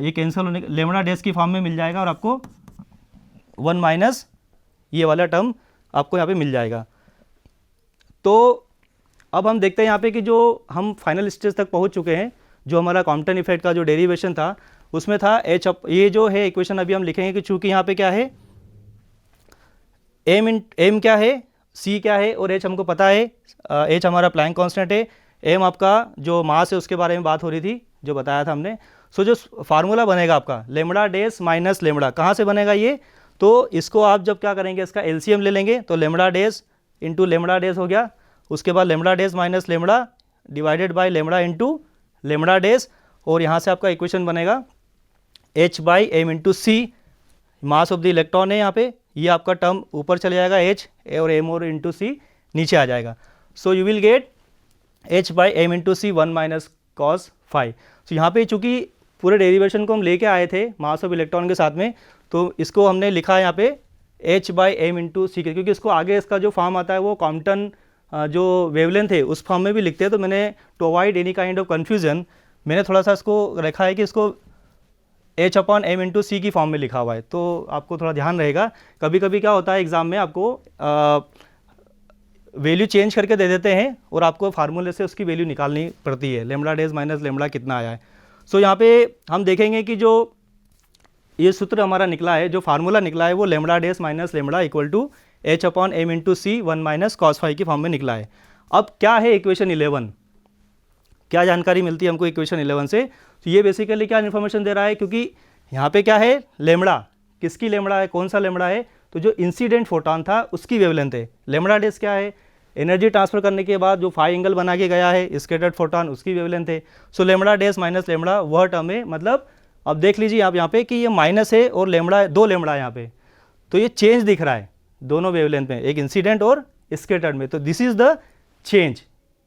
Speaker 1: ये कैंसिल होने लेमड़ा डेज की फॉर्म में मिल जाएगा, और आपको 1 माइनस ये वाला टर्म आपको यहाँ पे मिल जाएगा। तो अब हम देखते हैं यहाँ पे कि जो हम फाइनल स्टेज तक पहुँच चुके हैं, जो हमारा कॉम्पटन इफेक्ट का जो डेरिवेशन था उसमें था एच अप, ये जो है इक्वेशन अभी हम लिखेंगे कि चूंकि यहाँ पे क्या है, एम क्या है, सी क्या है, और एच हमको पता है, एच हमारा प्लैंक कांस्टेंट है, एम आपका जो मास है उसके बारे में बात हो रही थी जो बताया था हमने। सो जो फार्मूला बनेगा आपका लेमड़ा डेस माइनस लेमड़ा, कहाँ से बनेगा ये, तो इसको आप जब क्या करेंगे, इसका एलसीएम ले लेंगे, तो lambda dash into lambda dash हो गया, उसके बाद lambda dash minus lambda divided by lambda into lambda dash, और यहाँ से आपका इक्वेशन बनेगा h by M into C, mass of the electron है यहाँ पे, ये आपका टर्म ऊपर चले जाएगा h और m और इंटू सी नीचे आ जाएगा। So you will get h by M into C 1 minus cos phi. तो यहाँ पे चूँकि पूरे डेरिवेशन को हम लेके आए थे मास ऑफ इलेक्ट्रॉन के साथ में, तो इसको हमने लिखा है यहाँ पे h बाई एम इंटू सी, क्योंकि इसको आगे इसका जो फॉर्म आता है वो कॉम्पटन जो वेवलेंथ है उस फॉर्म में भी लिखते हैं, तो मैंने to avoid any kind of confusion मैंने थोड़ा सा इसको रखा है कि इसको h अपॉन एम इंटू सी की फॉर्म में लिखा हुआ है, तो आपको थोड़ा ध्यान रहेगा। कभी कभी क्या होता है एग्जाम में आपको वैल्यू चेंज करके दे देते हैं और आपको फार्मूले से उसकी वैल्यू निकालनी पड़ती है, लेमड़ा डेज माइनस लेमड़ा कितना आया है। सो यहाँ पे हम देखेंगे कि जो ये सूत्र हमारा निकला है, जो फार्मूला निकला है वो lambda dash minus lambda equal to h upon M into C 1 minus cos phi की फॉर्म में निकला है। अब क्या है इक्वेशन 11, क्या जानकारी मिलती है हमको इक्वेशन 11 से, तो ये बेसिकली क्या इन्फॉर्मेशन दे रहा है, क्योंकि यहाँ पे क्या है लेमड़ा, किसकी लेमड़ा है, कौन सा लेमड़ा है, तो जो इंसिडेंट फोटॉन था उसकी वेवलेंथ है। लेमड़ा डेज क्या है, एनर्जी ट्रांसफर करने के बाद जो फाई एंगल बना के गया है स्कैटर्ड फोटॉन, उसकी वेवलेंथ है। सो लेमड़ा डेज माइनस लेमड़ा वह टर्म है, मतलब अब देख लीजिए आप यहाँ पे कि ये माइनस है और लेमड़ा है, दो लेमड़ा है यहाँ पे, तो ये चेंज दिख रहा है दोनों वेवलेंथ में, एक इंसिडेंट और स्कैटर्ड में, तो दिस इज द चेंज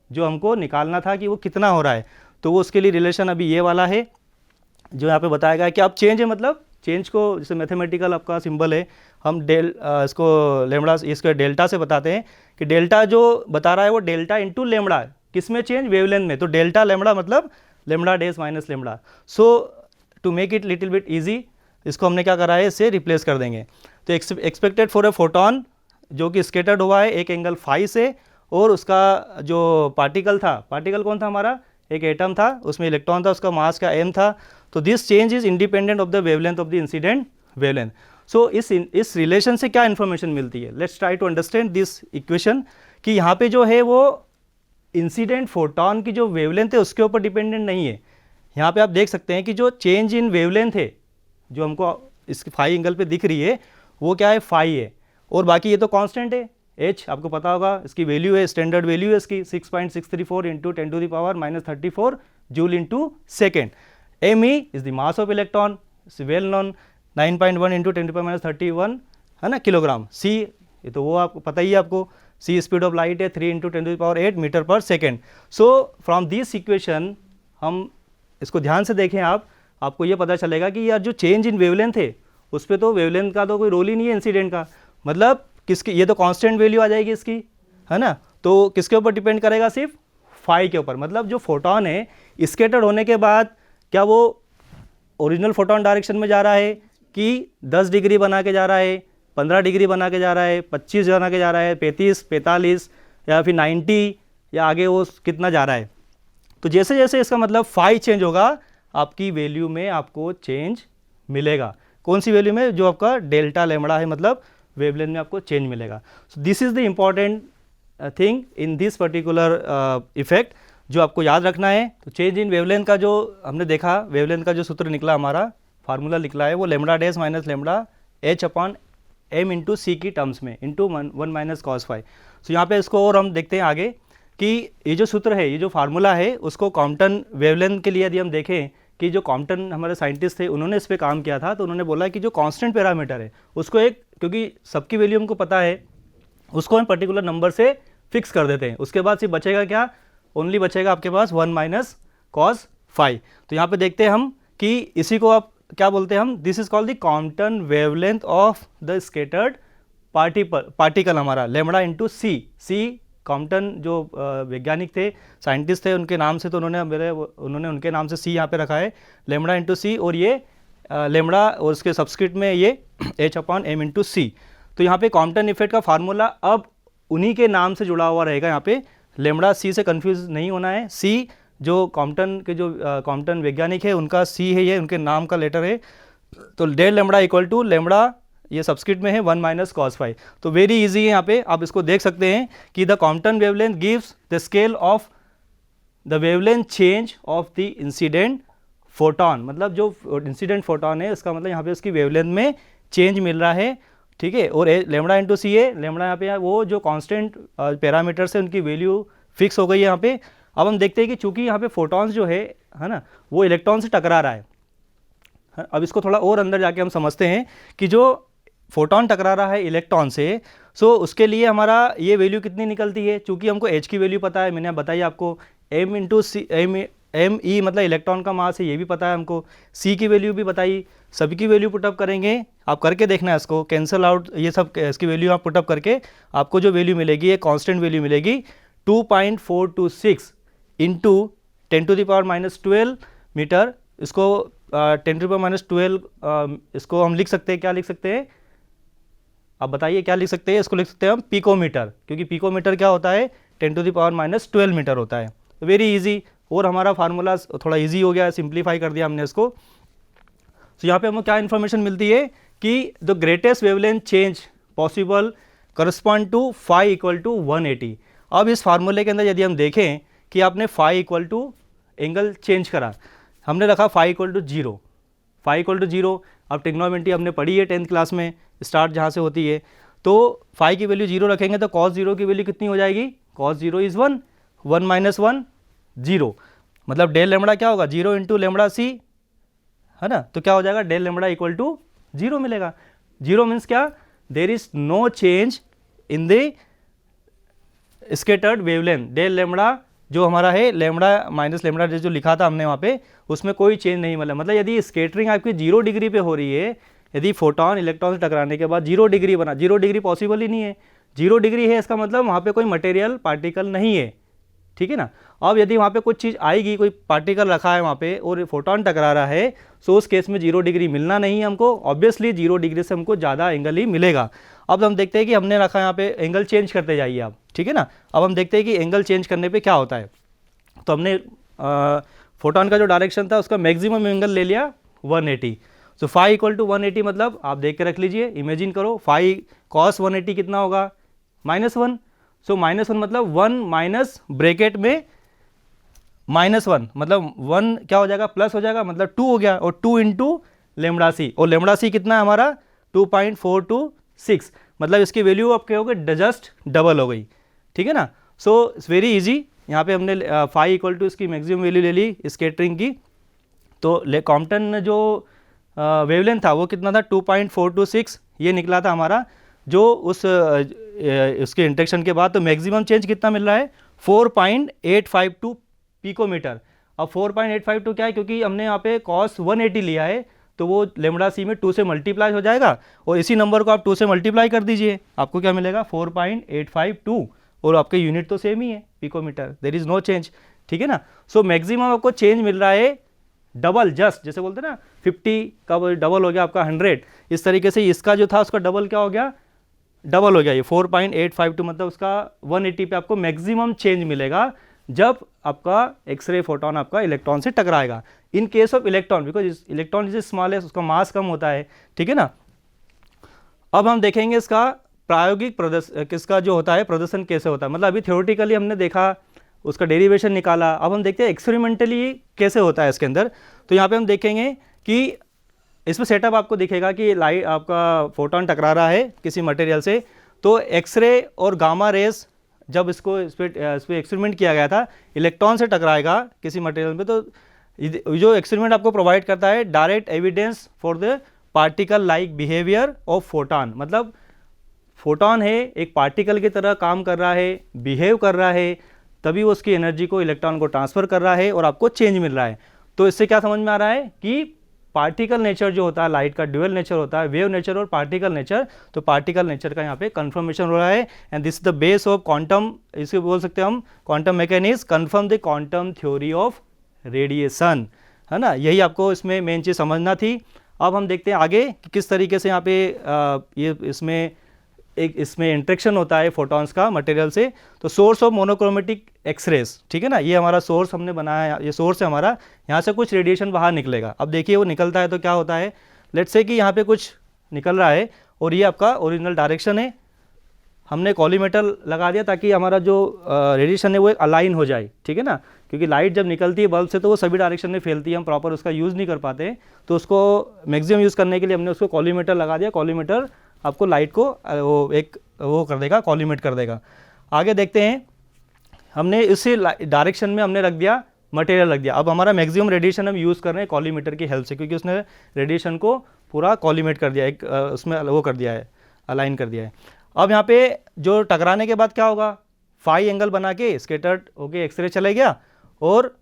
Speaker 1: जो हमको निकालना था कि वो कितना हो रहा है। तो वो उसके लिए रिलेशन अभी ये वाला है जो यहाँ पे बताया गया है कि अब चेंज है, मतलब चेंज को जैसे मैथमेटिकल आपका सिंबल है, हम इसको लेमड़ा इसको डेल्टा से बताते हैं कि डेल्टा जो बता रहा है वो डेल्टा इंटू लेमड़ा, किस में चेंज, वेवलेंथ में, तो डेल्टा लेमड़ा मतलब lambda dash minus lambda. So to make it little bit easy इसको हमने क्या करा है, इससे रिप्लेस कर देंगे। तो एक्सपेक्टेड फॉर ए फोटॉन जो कि स्केटर्ड हुआ है एक एंगल फाई से, और उसका जो पार्टिकल था, पार्टिकल कौन था हमारा, एक एटम था, उसमें इलेक्ट्रॉन था, उसका मास का m था, तो this change is independent of the wavelength of the incident wavelength. So इस रिलेशन से क्या इन्फॉर्मेशन मिलती है, let's try to understand this equation, कि यहाँ पे जो है वो इंसिडेंट फोटॉन की जो वेवलेंथ है उसके ऊपर डिपेंडेंट नहीं है। यहाँ पे आप देख सकते हैं कि जो चेंज इन वेवलेंथ है जो हमको इस फाई एंगल पे दिख रही है वो क्या है, फाई है, और बाकी ये तो कांस्टेंट है h, आपको पता होगा इसकी वैल्यू है, स्टैंडर्ड वैल्यू है इसकी 6.634 into 10 to the power minus 34 joule into second. M e is the mass of electron, well known 9.1 into 10 to power minus 31 है ना किलोग्राम। सी ये तो वो आपको पता ही है, आपको सी स्पीड ऑफ लाइट है 3 into 10 to the power 8 metre पर second. So from this equation हम इसको ध्यान से देखें आपको ये पता चलेगा कि यार जो चेंज इन वेवलेंथ है उस पर तो वेवलेंथ का तो कोई रोल ही नहीं है इंसिडेंट का, मतलब किसकी, ये तो कांस्टेंट वैल्यू आ जाएगी इसकी, है ना, तो किसके ऊपर डिपेंड करेगा, सिर्फ फाई के ऊपर। मतलब जो फोटॉन है स्कैटर्ड होने के बाद क्या वो ओरिजिनल फोटॉन डायरेक्शन में जा रहा है कि 10 डिग्री बना के जा रहा है, 15 डिग्री बना के जा रहा है, 25 बना के जा रहा है, 35, 45 या फिर 90 या आगे वो कितना जा रहा है। तो जैसे जैसे इसका मतलब फाई चेंज होगा आपकी वैल्यू में आपको चेंज मिलेगा। कौन सी वैल्यू में, जो आपका डेल्टा लेमड़ा है, मतलब वेवलेंथ में आपको चेंज मिलेगा। सो this is the important thing in this particular effect जो आपको याद रखना है। तो चेंज इन वेवलेंथ का जो हमने देखा, वेवलेंथ का जो सूत्र निकला हमारा, फार्मूला निकला है वो lambda dash minus lambda h upon M into सी की टर्म्स में into 1 minus cos phi. So यहाँ पे इसको और हम देखते हैं आगे कि ये जो सूत्र है, ये जो फार्मूला है उसको कॉम्पटन वेवलेंथ के लिए यदि हम देखें कि जो कॉम्पटन हमारे साइंटिस्ट थे उन्होंने इस पर काम किया था, तो उन्होंने बोला कि जो कांस्टेंट पैरामीटर है उसको एक, क्योंकि सबकी वैल्यू हमको पता है, उसको हम पर्टिकुलर नंबर से फिक्स कर देते हैं। उसके बाद सिर्फ बचेगा क्या, ओनली बचेगा आपके पास 1 माइनस कॉस फाई। तो यहाँ पे देखते हैं हम कि इसी को आप क्या बोलते हैं, हम this is called the Compton wavelength of the scattered particle हमारा लेमड़ा इंटू सी। कॉम्पटन जो वैज्ञानिक थे, साइंटिस्ट थे, उनके नाम से तो उन्होंने उनके नाम से सी यहाँ पे रखा है, लेमड़ा इंटू सी, और ये लेमड़ा और उसके सबस्क्रिप्ट में ये h upon M into C. तो यहाँ पे कॉम्पटन इफेक्ट का फार्मूला अब उन्हीं के नाम से जुड़ा हुआ रहेगा। यहाँ पे लेमड़ा सी से कंफ्यूज नहीं होना है। सी जो कॉम्पटन के जो कॉम्पटन वैज्ञानिक है उनका सी है, ये उनके नाम का लेटर है। तो del lambda equal to lambda, ये सबस्क्रिप्ट में है 1 माइनस कॉस फाई। तो वेरी इजी है, यहाँ पे आप इसको देख सकते हैं कि the Compton wavelength gives the scale of the wavelength change of the incident photon, मतलब जो इंसिडेंट फोटॉन है उसका मतलब यहाँ पे उसकी वेवलेंथ में चेंज मिल रहा है, ठीक है। और लेमड़ा इंटू सी ए, लेमड़ा यहाँ पे वो जो कांस्टेंट पैरामीटर्स है उनकी वैल्यू फिक्स हो गई है यहाँ पे। अब हम देखते हैं कि चूंकि यहाँ पे फोटॉन्स जो है ना, वो इलेक्ट्रॉन से टकरा रहा है। अब इसको थोड़ा और अंदर जाके हम समझते हैं कि जो फोटॉन टकरा रहा है इलेक्ट्रॉन से, सो उसके लिए हमारा ये वैल्यू कितनी निकलती है। चूंकि हमको एच की वैल्यू पता है, मैंने बताई आपको, एम इंटू सी, एम ई मतलब इलेक्ट्रॉन का मास है, ये भी पता है हमको, सी की वैल्यू भी बताई, सभी की वैल्यू पुटअप करेंगे, आप करके देखना है इसको, कैंसिल आउट ये सब, इसकी वैल्यू आप पुटअप करके आपको जो वैल्यू मिलेगी, एक कांस्टेंट वैल्यू मिलेगी 2.426 इंटू 10⁻⁻12 मीटर। इसको 10⁻⁻12 इसको हम लिख सकते हैं, क्या लिख सकते हैं, आप बताइए क्या लिख सकते हैं। इसको लिख सकते हैं हम पिकोमीटर, क्योंकि पिकोमीटर क्या होता है, 10⁻⁻12 मीटर होता है। वेरी इजी, और हमारा फार्मूला थोड़ा इजी हो गया, सिंप्लीफाई कर दिया हमने इसको। तो यहाँ पे हमको क्या इन्फॉर्मेशन मिलती है कि the greatest wavelength change possible correspond to phi equal to 180। अब इस फार्मूले के अंदर यदि हम देखें कि आपने phi equal to angle change करा, हमने रखा phi equal to 0, phi equal to 0। अब ट्रिग्नोमेट्री हमने पढ़ी है 10th क्लास में, स्टार्ट जहाँ से होती है, तो फाई की वैल्यू 0 रखेंगे तो cos 0 की वैल्यू कितनी हो जाएगी, cos 0 इज़ 1, 1 माइनस 1 0, मतलब डेल लेमड़ा क्या होगा, 0 इंटू लेमड़ा सी, है ना। तो क्या हो जाएगा, डेल लेमड़ा इक्वल टू 0 मिलेगा। 0 मीन्स क्या, there is no change in the scattered wavelength. Del lambda जो हमारा है, लेमड़ा माइनस लेमड़ा जो लिखा था हमने वहाँ पे, उसमें कोई चेंज नहीं मिला। मतलब यदि स्केटरिंग आपकी 0 डिग्री पे हो रही है, यदि फोटॉन इलेक्ट्रॉन से टकराने के बाद 0 डिग्री बना, 0 डिग्री पॉसिबल ही नहीं है, 0 डिग्री है इसका मतलब वहाँ पे कोई मटेरियल पार्टिकल नहीं है, ठीक है ना। अब यदि वहाँ पे कुछ चीज़ आएगी, कोई पार्टिकल रखा है वहाँ पे और फोटॉन टकरा रहा है, सो उस केस में 0 डिग्री मिलना नहीं है हमको, ऑब्वियसली 0 डिग्री से हमको ज़्यादा एंगल ही मिलेगा। अब हम देखते हैं कि हमने रखा यहाँ पे, एंगल चेंज करते जाइए आप, ठीक है ना। अब हम देखते हैं कि एंगल चेंज करने पे क्या होता है। तो हमने फोटॉन का जो डायरेक्शन था उसका मैक्सिमम एंगल ले लिया 180। सो फाई इक्वल टू 180, मतलब आप देख के रख लीजिए, इमेजिन करो, फाई कॉस 180 कितना होगा, -1। सो -1 मतलब 1 माइनस ब्रैकेट में -1, मतलब 1 क्या हो जाएगा, प्लस हो जाएगा, मतलब 2 हो गया, और 2 इंटू लेमड़ा सी, और लेमड़ा सी कितना है हमारा 2.426, मतलब इसकी वैल्यू आप कहोगे जस्ट डबल हो गई, ठीक है ना। So it's very easy. यहाँ पे हमने फाई इक्वल टू इसकी मैक्सिमम वैल्यू ले ली स्केटरिंग की, तो कॉम्पटन जो वेवलेंथ था वो कितना था, 2.426 ये निकला था हमारा, जो उसके इंटरेक्शन के बाद। तो मैक्सिमम चेंज कितना मिल रहा है, 4.852 पिकोमीटर। अब 4.852 क्या है, क्योंकि हमने यहाँ पे cos 180 लिया है, तो वो लेमड़ा सी में 2 से मल्टीप्लाई हो जाएगा, और इसी नंबर को आप 2 से मल्टीप्लाई कर दीजिए, आपको क्या मिलेगा 4.852, और आपके यूनिट तो सेम ही है picometre, there is no change, ठीक है ना। सो मैक्सिमम आपको चेंज मिल रहा है डबल, जस्ट जैसे बोलते हैं ना 50 का डबल हो गया आपका 100, इस तरीके से इसका जो था उसका डबल क्या हो गया, डबल हो गया ये 4.852, मतलब उसका 180 पे आपको मैक्सिमम चेंज मिलेगा जब आपका एक्सरे फोटोन आपका इलेक्ट्रॉन से टकराएगा। In case of electron, because electron is small है, उसका मास कम होता है, ठीक है ना। अब हम देखेंगे इसका प्रायोगिक प्रदर्शन, किसका जो होता है प्रदर्शन कैसे होता है, मतलब अभी थ्योरेटिकली हमने देखा, उसका डेरिवेशन निकाला, अब हम देखते हैं एक्सपेरिमेंटली कैसे होता है इसके अंदर। तो यहाँ पे हम देखेंगे कि इसमें सेटअप आपको दिखेगा कि लाइट आपका फोटोन टकरा रहा है किसी मटेरियल से, तो एक्सरे और गामा रेस, जब इस पर एक्सपेरिमेंट किया गया था, इलेक्ट्रॉन से टकराएगा किसी मटेरियल में, तो जो एक्सपेरिमेंट आपको प्रोवाइड करता है direct evidence for the particle like behaviour of photon, मतलब फोटॉन है एक पार्टिकल की तरह काम कर रहा है, बिहेव कर रहा है, तभी वो उसकी एनर्जी को इलेक्ट्रॉन को ट्रांसफर कर रहा है और आपको चेंज मिल रहा है। तो इससे क्या समझ में आ रहा है कि पार्टिकल नेचर जो होता है, लाइट का ड्यूअल नेचर होता है, वेव नेचर और पार्टिकल नेचर, तो पार्टिकल नेचर का यहाँ पे कंफर्मेशन हो रहा है, and this is the base of quantum, इसे बोल सकते हैं हम quantum mechanics, confirm the quantum theory of radiation, है ना। यही आपको इसमें मेन चीज़ समझना थी। अब हम देखते हैं आगे कि किस तरीके से यहाँ पे ये इसमें इंट्रैक्शन होता है फोटॉन्स का मटेरियल से। तो सोर्स ऑफ मोनोक्रोमेटिक एक्सरेज, ठीक है ना, ये हमारा सोर्स हमने बनाया है, ये सोर्स है हमारा, यहाँ से कुछ रेडिएशन बाहर निकलेगा। अब देखिए वो निकलता है तो क्या होता है, लेट्स से कि यहाँ पे कुछ निकल रहा है और ये आपका ओरिजिनल डायरेक्शन है, हमने कॉलीमेटर लगा दिया ताकि हमारा जो रेडिएशन है वो एक अलाइन हो जाए, ठीक है ना, क्योंकि लाइट जब निकलती है बल्ब से तो वो सभी डायरेक्शन में फैलती है, हम प्रॉपर उसका यूज़ नहीं कर पाते, तो उसको मैक्सिमम यूज़ करने के लिए हमने उसको कॉलीमेटर लगा दिया। कॉलीमेटर आपको लाइट को वो कर देगा, कॉलीमेट कर देगा। आगे देखते हैं, हमने इसी डायरेक्शन में हमने रख दिया मटेरियल रख दिया। अब हमारा मैक्सिमम रेडिएशन हम यूज़ कर रहे हैं कॉलीमेटर की हेल्प से, क्योंकि उसने रेडिएशन को पूरा कॉलीमेट कर दिया, एक उसमें वो कर दिया है, अलाइन कर दिया है। अब यहाँ पे जो टकराने के बाद क्या होगा, फाई एंगल बना के स्केटर्ड होके एक्सरे चले गया, और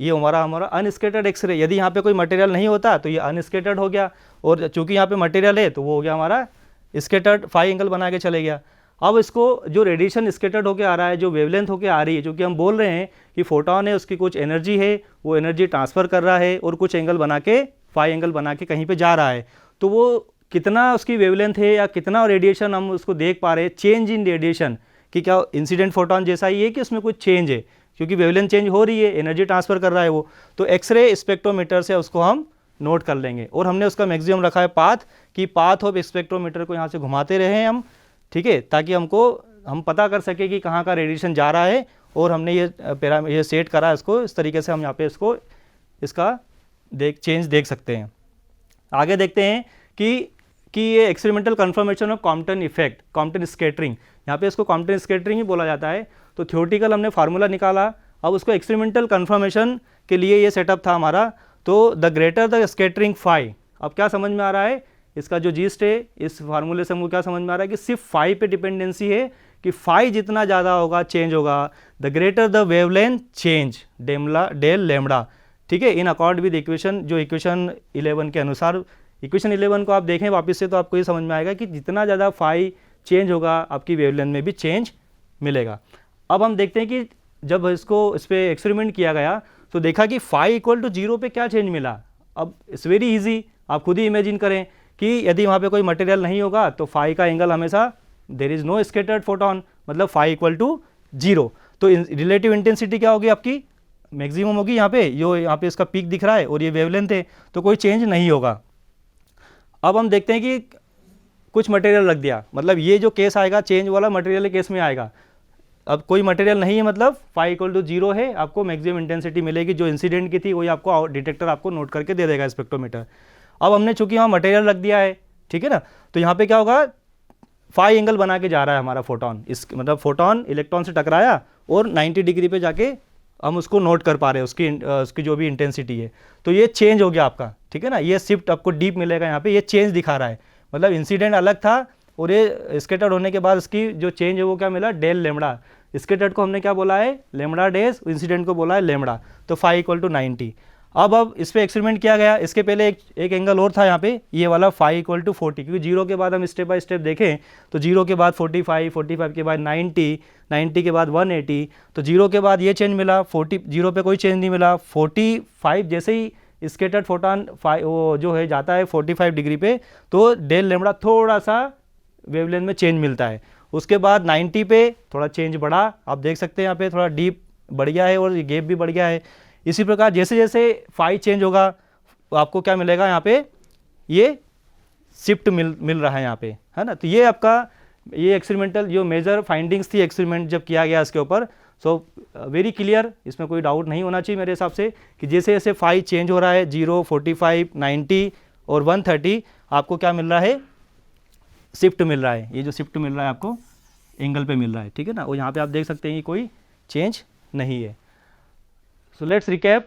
Speaker 1: ये हमारा अनस्केटर्ड एक्सरे। यदि यहाँ पे कोई मटेरियल नहीं होता तो ये अनस्केटर्ड हो गया, और चूंकि यहाँ पे मटेरियल है तो वो हो गया हमारा स्केटर्ड, फाई एंगल बना के चले गया। अब इसको जो रेडिएशन स्केटर्ड होके आ रहा है, जो वेवलेंथ होके आ रही है, क्योंकि हम बोल रहे हैं कि फोटोन है, उसकी कुछ एनर्जी है, वो एनर्जी ट्रांसफ़र कर रहा है और कुछ एंगल बना के, फाई एंगल बना के कहीं पे जा रहा है, तो वो कितना उसकी वेवलेंथ है या कितना रेडिएशन हम उसको देख पा रहे हैं, चेंज इन रेडिएशन, कि क्या इंसिडेंट फोटोन जैसा ही है कि उसमें कुछ चेंज है, क्योंकि वेवलेंथ चेंज हो रही है, एनर्जी ट्रांसफ़र कर रहा है वो, तो एक्सरे स्पेक्ट्रोमीटर से उसको हम नोट कर लेंगे। और हमने उसका मैक्सिमम रखा है पाथ, कि पाथ ऑफ स्पेक्ट्रोमीटर को यहाँ से घुमाते रहे हम, ठीक है, ताकि हम पता कर सके कि कहाँ का रेडिएशन जा रहा है, और हमने ये सेट करा इसको इस तरीके से, हम यहाँ पे इसका चेंज देख सकते हैं। आगे देखते हैं कि ये experimental confirmation of Compton effect, Compton scattering, यहाँ पे इसको कॉम्पटन स्कैटरिंग ही बोला जाता है। तो थ्योरेटिकल हमने फार्मूला निकाला, अब उसको एक्सपेरिमेंटल कन्फर्मेशन के लिए ये सेटअप था हमारा। तो the greater the scattering phi, अब क्या समझ में आ रहा है, इसका जो जीस्ट है इस फार्मूले से हमको क्या समझ में आ रहा है कि सिर्फ फाई पे डिपेंडेंसी है, कि फाई जितना ज़्यादा होगा चेंज होगा, the greater the wavelength change del lambda, ठीक है, इन अकॉर्ड विद इक्वेशन, जो इक्वेशन 11 के अनुसार। इक्वेशन 11 को आप देखें वापस से तो आपको ये समझ में आएगा कि जितना ज़्यादा फाई चेंज होगा आपकी वेवलेंथ में भी चेंज मिलेगा। अब हम देखते हैं कि जब इस पर एक्सपेरिमेंट किया गया तो देखा कि फाई इक्वल टू 0 पे क्या चेंज मिला। अब इट्स वेरी इजी, आप खुद ही इमेजिन करें कि यदि वहाँ पे कोई मटेरियल नहीं होगा तो फाई का एंगल हमेशा, there is no scattered photon, मतलब फाई इक्वल टू 0, तो रिलेटिव इंटेंसिटी क्या होगी आपकी, मैक्सिमम होगी यहाँ पे, यहाँ पे इसका पीक दिख रहा है और ये वेवलेंथ है, तो कोई चेंज नहीं होगा। अब हम देखते हैं कि कुछ मटेरियल रख दिया, मतलब ये जो केस आएगा चेंज वाला मटेरियल के केस में आएगा। अब कोई मटेरियल नहीं है, मतलब फाई इक्वल टू 0 है, आपको मैक्सिमम इंटेंसिटी मिलेगी, जो इंसिडेंट की थी वही आपको डिटेक्टर आपको नोट करके दे देगा, स्पेक्ट्रोमीटर। अब हमने चूंकि यहाँ मटेरियल रख दिया है, ठीक है ना, तो यहाँ पे क्या होगा, फाई एंगल बना के जा रहा है हमारा फोटोन, मतलब फोटोन इलेक्ट्रॉन से टकराया और 90 डिग्री पे जाके हम उसको नोट कर पा रहे हैं, उसकी जो भी इंटेंसिटी है, तो ये चेंज हो गया आपका, ठीक है ना, ये शिफ्ट आपको डीप मिलेगा, यहाँ पे ये चेंज दिखा रहा है, मतलब इंसिडेंट अलग था और ये स्कैटर्ड होने के बाद इसकी जो चेंज है वो क्या मिला, डेल लेमड़ा। स्कैटर्ड को हमने क्या बोला है, लेमड़ा डेज, इंसिडेंट को बोला है लेमड़ा, तो फाई इक्वल टू 90। अब इस पर एक्सपेरिमेंट किया गया, इसके पहले एक एंगल और था यहाँ पे, ये वाला फाई इक्वल टू 40, क्योंकि 0 के बाद हम स्टेप बाय स्टेप देखें तो 0 के बाद 45, 45 के बाद 90, 90 के बाद 180, तो 0 के बाद ये चेंज मिला, 0 पे कोई चेंज नहीं मिला, 45 जैसे ही स्कैटर्ड फोटोन वो जो है जाता है 45 डिग्री पे, तो डेल लेमड़ा थोड़ा सा वेवलेंथ में चेंज मिलता है। उसके बाद 90 पे थोड़ा चेंज बढ़ा, आप देख सकते हैं यहाँ पे थोड़ा डीप बढ़ गया है और ये गैप भी बढ़ गया है। इसी प्रकार जैसे जैसे फाई चेंज होगा आपको क्या मिलेगा, यहाँ पे ये शिफ्ट मिल रहा है यहाँ पे, है ना। तो ये आपका ये एक्सपेरिमेंटल जो मेजर फाइंडिंग्स थी एक्सपेरिमेंट जब किया गया इसके ऊपर, सो वेरी क्लियर, इसमें कोई डाउट नहीं होना चाहिए मेरे हिसाब से, कि जैसे जैसे फाई चेंज हो रहा है 0, 45, 90 और 130, आपको क्या मिल रहा है, शिफ्ट मिल रहा है। ये जो शिफ्ट मिल रहा है आपको एंगल पे मिल रहा है, ठीक है ना, और यहाँ पे आप देख सकते हैं कि कोई चेंज नहीं है। So let's recap.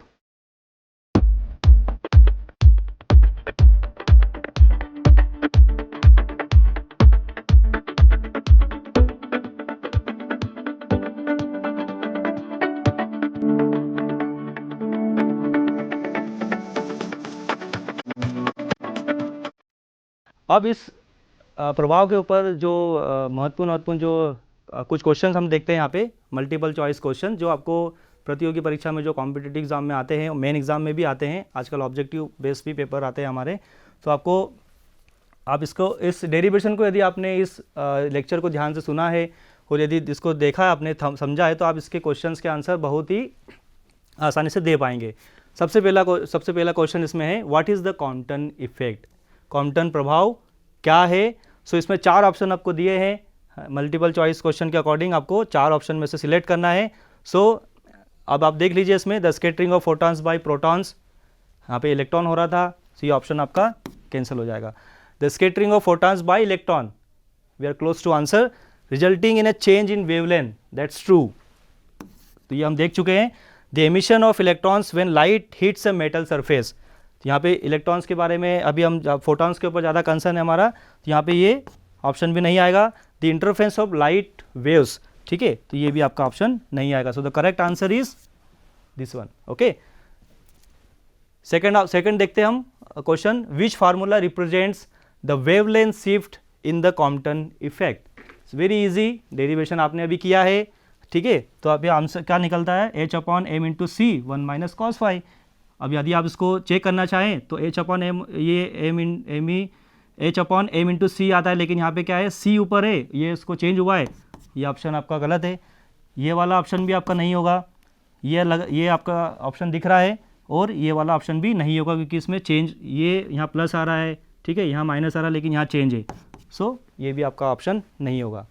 Speaker 1: अब इस प्रभाव के ऊपर जो महत्वपूर्ण जो कुछ क्वेश्चंस हम देखते हैं यहाँ पे, मल्टीपल चॉइस क्वेश्चन जो आपको प्रतियोगी परीक्षा में जो कॉम्पिटिटिव एग्जाम में आते हैं, मेन एग्जाम में भी आते हैं, आजकल ऑब्जेक्टिव बेस्ड भी पेपर आते हैं हमारे। तो आप इसको इस डेरिवेशन को यदि आपने इस लेक्चर को ध्यान से सुना है और यदि इसको देखा है आपने, समझा है, तो आप इसके क्वेश्चंस के आंसर बहुत ही आसानी से दे पाएंगे। सबसे पहला क्वेश्चन इसमें है, what is the Compton effect, Compton प्रभाव क्या है। सो इसमें 4 ऑप्शन आपको दिए हैं, मल्टीपल चॉइस क्वेश्चन के अकॉर्डिंग आपको 4 ऑप्शन में से सिलेक्ट करना है। सो अब आप देख लीजिए इसमें the scattering of photons by protons, यहाँ पे इलेक्ट्रॉन हो रहा था, तो ये ऑप्शन आपका कैंसिल हो जाएगा। The scattering of photons by electron, we are close to answer, resulting in a change in wavelength, that's true, तो ये हम देख चुके हैं। The emission of electrons when light hits a metal surface, तो यहाँ पे इलेक्ट्रॉन्स के बारे में अभी हम फोटॉन्स के ऊपर ज़्यादा कंसर्न है हमारा, तो यहाँ पे ये ऑप्शन भी नहीं आएगा। The interference of light waves, ठीक है, तो ये भी आपका ऑप्शन नहीं आएगा। सो the correct answer is this one. Okay, second देखते हैं हम question, which formula represents the wavelength shift in the Compton effect. Very easy, derivation आपने अभी किया है, ठीक है, तो अभी आंसर क्या निकलता है, एच अपॉन एम इंटू सी 1 माइनस कॉस फाई। अब यदि आप इसको चेक करना चाहें तो एच अपॉन एम, ये M E H upon M into C आता है, लेकिन यहाँ पे क्या है, सी ऊपर है, ये इसको चेंज हुआ है, ये ऑप्शन आपका गलत है। ये वाला ऑप्शन भी आपका नहीं होगा, ये आपका ऑप्शन दिख रहा है, और ये वाला ऑप्शन भी नहीं होगा क्योंकि इसमें चेंज, ये यहाँ प्लस आ रहा है, ठीक है, यहाँ माइनस आ रहा है, लेकिन यहाँ चेंज है, सो ये भी आपका ऑप्शन नहीं होगा।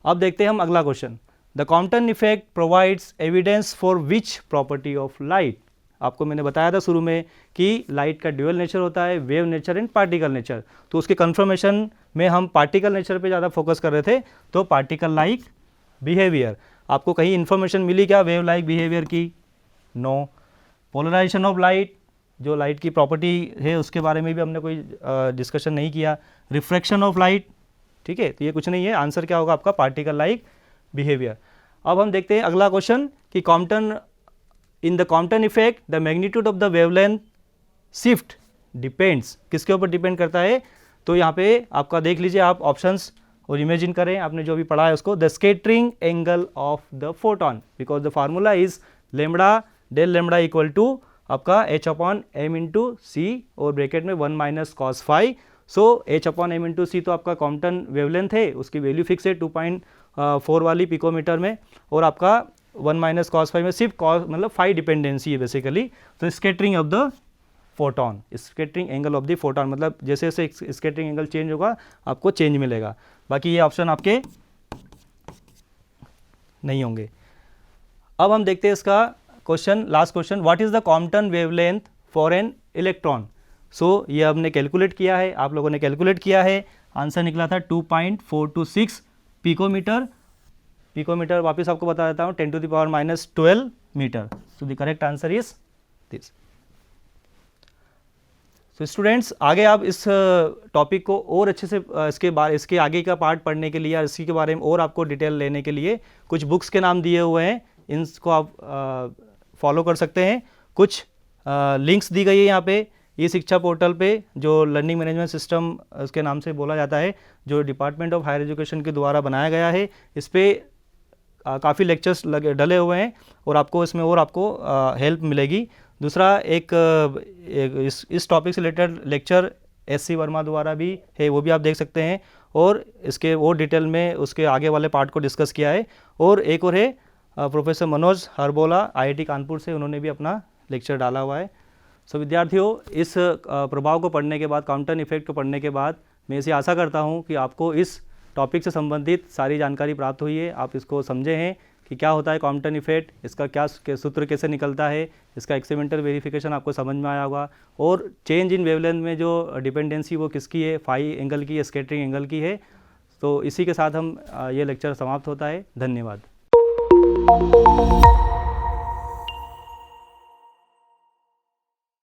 Speaker 1: अब देखते हैं हम अगला question, the Compton effect provides evidence for which property of light. आपको मैंने बताया था शुरू में कि लाइट का ड्यूअल नेचर होता है, wave nature and particle nature, तो उसके कंफर्मेशन में हम पार्टिकल नेचर पे ज़्यादा फोकस कर रहे थे, तो पार्टिकल लाइक बिहेवियर। आपको कहीं इन्फॉर्मेशन मिली क्या वेव लाइक बिहेवियर की? नो। पोलराइजेशन ऑफ लाइट, जो लाइट की प्रॉपर्टी है उसके बारे में भी हमने कोई डिस्कशन नहीं किया। रिफ्रैक्शन ऑफ लाइट, ठीक है, तो ये कुछ नहीं है, आंसर क्या होगा आपका, पार्टिकल लाइक बिहेवियर। अब हम देखते हैं अगला क्वेश्चन कि Compton, in the Compton effect the magnitude of the wavelength shift depends, किसके ऊपर डिपेंड करता है? तो यहाँ पे आपका देख लीजिए आप ऑप्शंस और इमेजिन करें आपने जो भी पढ़ा है उसको, the scattering angle of the photon, because the formula is lambda del lambda equal to आपका H upon M into C और ब्रैकेट में 1 minus cos phi. So H upon M into C तो आपका कॉम्पटन वेवलेंथ है, उसकी value fix है 2.4 वाली picometre में, और आपका 1 माइनस कॉस फाई में सिर्फ कॉस मतलब फाई डिपेंडेंसी है बेसिकली। तो scattering of the photon, scattering angle of the photon, मतलब जैसे जैसे स्कैटरिंग एंगल चेंज होगा आपको चेंज मिलेगा, बाकी ये ऑप्शन आपके नहीं होंगे। अब हम देखते हैं इसका question, last question, what is the Compton wavelength for an electron. So ये हमने कैलकुलेट किया है, आप लोगों ने कैलकुलेट किया है, आंसर निकला था 2.426 पिकोमीटर। पिकोमीटर वापस आपको बता देता हूँ 10⁻⁻12 metre. So the correct answer is this. तो स्टूडेंट्स आगे आप इस टॉपिक को और अच्छे से इसके आगे का पार्ट पढ़ने के लिए, इसी के बारे में और आपको डिटेल लेने के लिए कुछ बुक्स के नाम दिए हुए हैं, इनको आप फॉलो कर सकते हैं। कुछ लिंक्स दी गई है यहाँ पे, ये शिक्षा पोर्टल पे, जो लर्निंग मैनेजमेंट सिस्टम उसके नाम से बोला जाता है, जो डिपार्टमेंट ऑफ हायर एजुकेशन के द्वारा बनाया गया है। इस पर काफ़ी लेक्चर्स डले हुए हैं और आपको इसमें और आपको हेल्प मिलेगी। दूसरा इस टॉपिक से रिलेटेड लेक्चर SC वर्मा द्वारा भी है, वो भी आप देख सकते हैं, और इसके और डिटेल में उसके आगे वाले पार्ट को डिस्कस किया है। और एक और है प्रोफेसर मनोज हरबोला IIT कानपुर से, उन्होंने भी अपना लेक्चर डाला हुआ है। सो विद्यार्थियों, इस प्रभाव को पढ़ने के बाद, कॉम्पटन इफेक्ट को पढ़ने के बाद, मैं इसे आशा करता हूँ कि आपको इस टॉपिक से संबंधित सारी जानकारी प्राप्त हुई है, आप इसको समझे हैं कि क्या होता है कॉम्पटन इफेक्ट, इसका क्या सूत्र कैसे निकलता है, इसका एक्सपेरिमेंटल वेरिफिकेशन आपको समझ में आया होगा, और चेंज इन वेवलेंथ में जो डिपेंडेंसी वो किसकी है, फाई एंगल की या स्कैटरिंग एंगल की है। तो इसी के साथ हम ये लेक्चर समाप्त होता है। धन्यवाद।